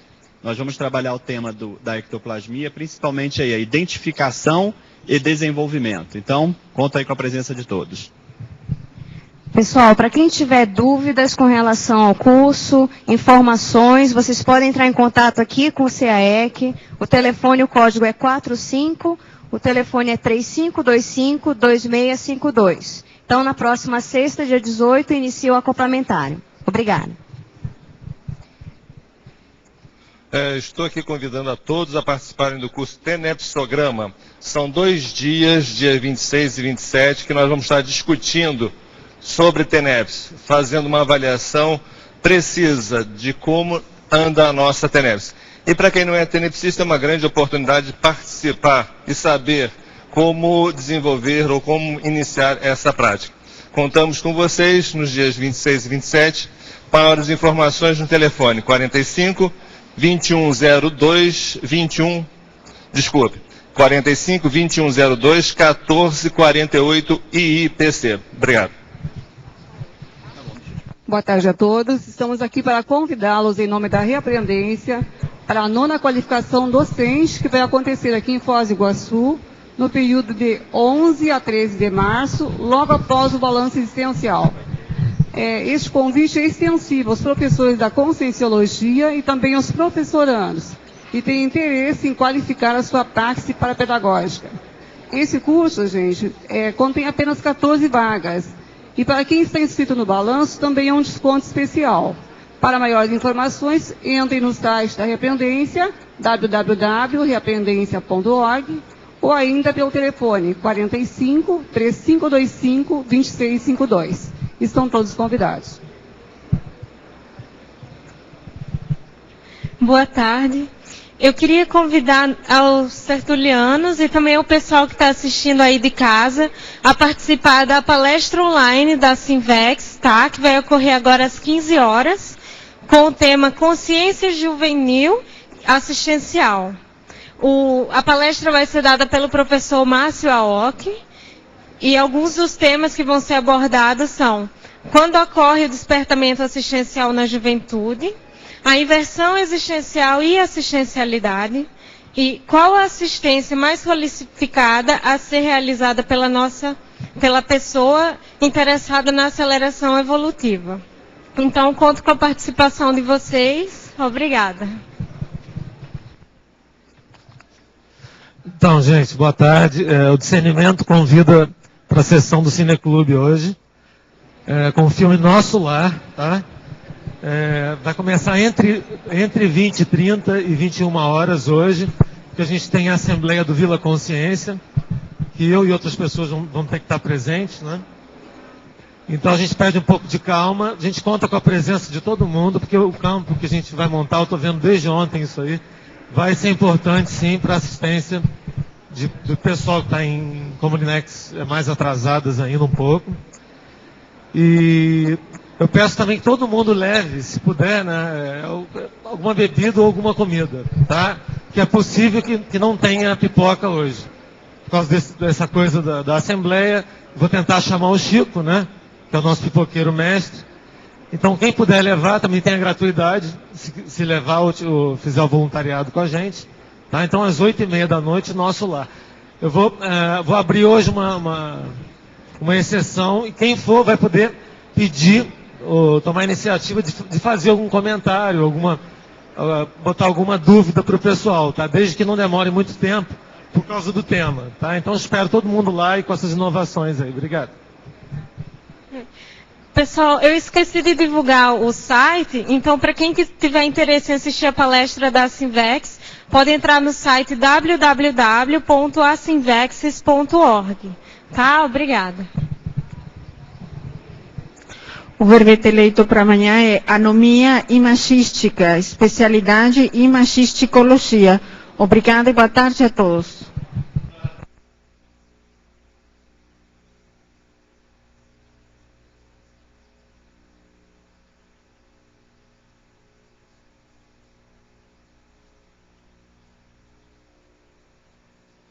Nós vamos trabalhar o tema da ectoplasmia, principalmente aí a identificação e desenvolvimento. Então, conta aí com a presença de todos. Pessoal, para quem tiver dúvidas com relação ao curso, informações, vocês podem entrar em contato aqui com o CAEC. O telefone, o código é O telefone é 3525-2652. Então, na próxima sexta, dia 18, inicia o acoplamentário. Obrigada. Estou aqui convidando a todos a participarem do curso TENEPS-Programa. São 2 dias, dia 26 e 27, que nós vamos estar discutindo sobre TENEPS, fazendo uma avaliação precisa de como anda a nossa TENEPS. E para quem não é tenepsista, é uma grande oportunidade de participar e saber como desenvolver ou como iniciar essa prática. Contamos com vocês nos dias 26 e 27. Para as informações no telefone 45 2102 45 2102 1448 IIPC. Obrigado. Boa tarde a todos. Estamos aqui para convidá-los em nome da Reaprendência para a 9ª qualificação docente que vai acontecer aqui em Foz do Iguaçu no período de 11 a 13 de março, logo após o balanço existencial. Este convite é extensivo aos professores da Conscienciologia e também aos professorandos que têm interesse em qualificar a sua praxe parapedagógica. Esse curso, gente, contém apenas 14 vagas. E para quem está inscrito no balanço, também é um desconto especial. Para maiores informações, entrem no site da Reaprendência, www.reaprendência.org, ou ainda pelo telefone 45 3525 2652. Estão todos convidados. Boa tarde. Eu queria convidar aos tertulianos e também o pessoal que está assistindo aí de casa a participar da palestra online da Sinvex, tá? Que vai ocorrer agora às 15 horas, com o tema Consciência Juvenil Assistencial. A palestra vai ser dada pelo professor Márcio Aoki, e alguns dos temas que vão ser abordados são: quando ocorre o despertamento assistencial na juventude, a inversão existencial e assistencialidade, e qual a assistência mais qualificada a ser realizada pela pessoa interessada na aceleração evolutiva. Então, conto com a participação de vocês. Obrigada. Então, gente, boa tarde. O Discernimento convida para a sessão do Cineclube hoje, com o filme Nosso Lar, tá? Vai começar entre 20, 30 e 21 horas hoje, que a gente tem a Assembleia do Vila Consciência, que eu e outras pessoas vão ter que estar presentes, né? Então a gente pede um pouco de calma, a gente conta com a presença de todo mundo, porque o campo que a gente vai montar, eu estou vendo desde ontem isso aí, vai ser importante sim para a assistência do pessoal que está em Comuninex mais atrasadas ainda um pouco. E eu peço também que todo mundo leve, se puder, né, alguma bebida ou alguma comida, tá? Que é possível que não tenha pipoca hoje. Por causa dessa coisa da Assembleia, vou tentar chamar o Chico, né? Que é o nosso pipoqueiro mestre. Então, quem puder levar, também tem a gratuidade, se levar ou fizer o voluntariado com a gente. Tá? Então, às 8h30 da noite, Nosso Lar. Eu vou abrir hoje uma exceção, e quem for vai poder pedir ou tomar a iniciativa de fazer algum comentário, botar alguma dúvida para o pessoal, tá? Desde que não demore muito tempo, por causa do tema. Tá? Então, espero todo mundo lá e com essas inovações aí. Obrigado. Pessoal, eu esqueci de divulgar o site, então para quem tiver interesse em assistir a palestra da Sinvex, pode entrar no site www.asinvexes.org. Tá? Obrigada. O verbete eleito para amanhã é Anomia Imagística, especialidade Imagísticologia. Obrigada e boa tarde a todos.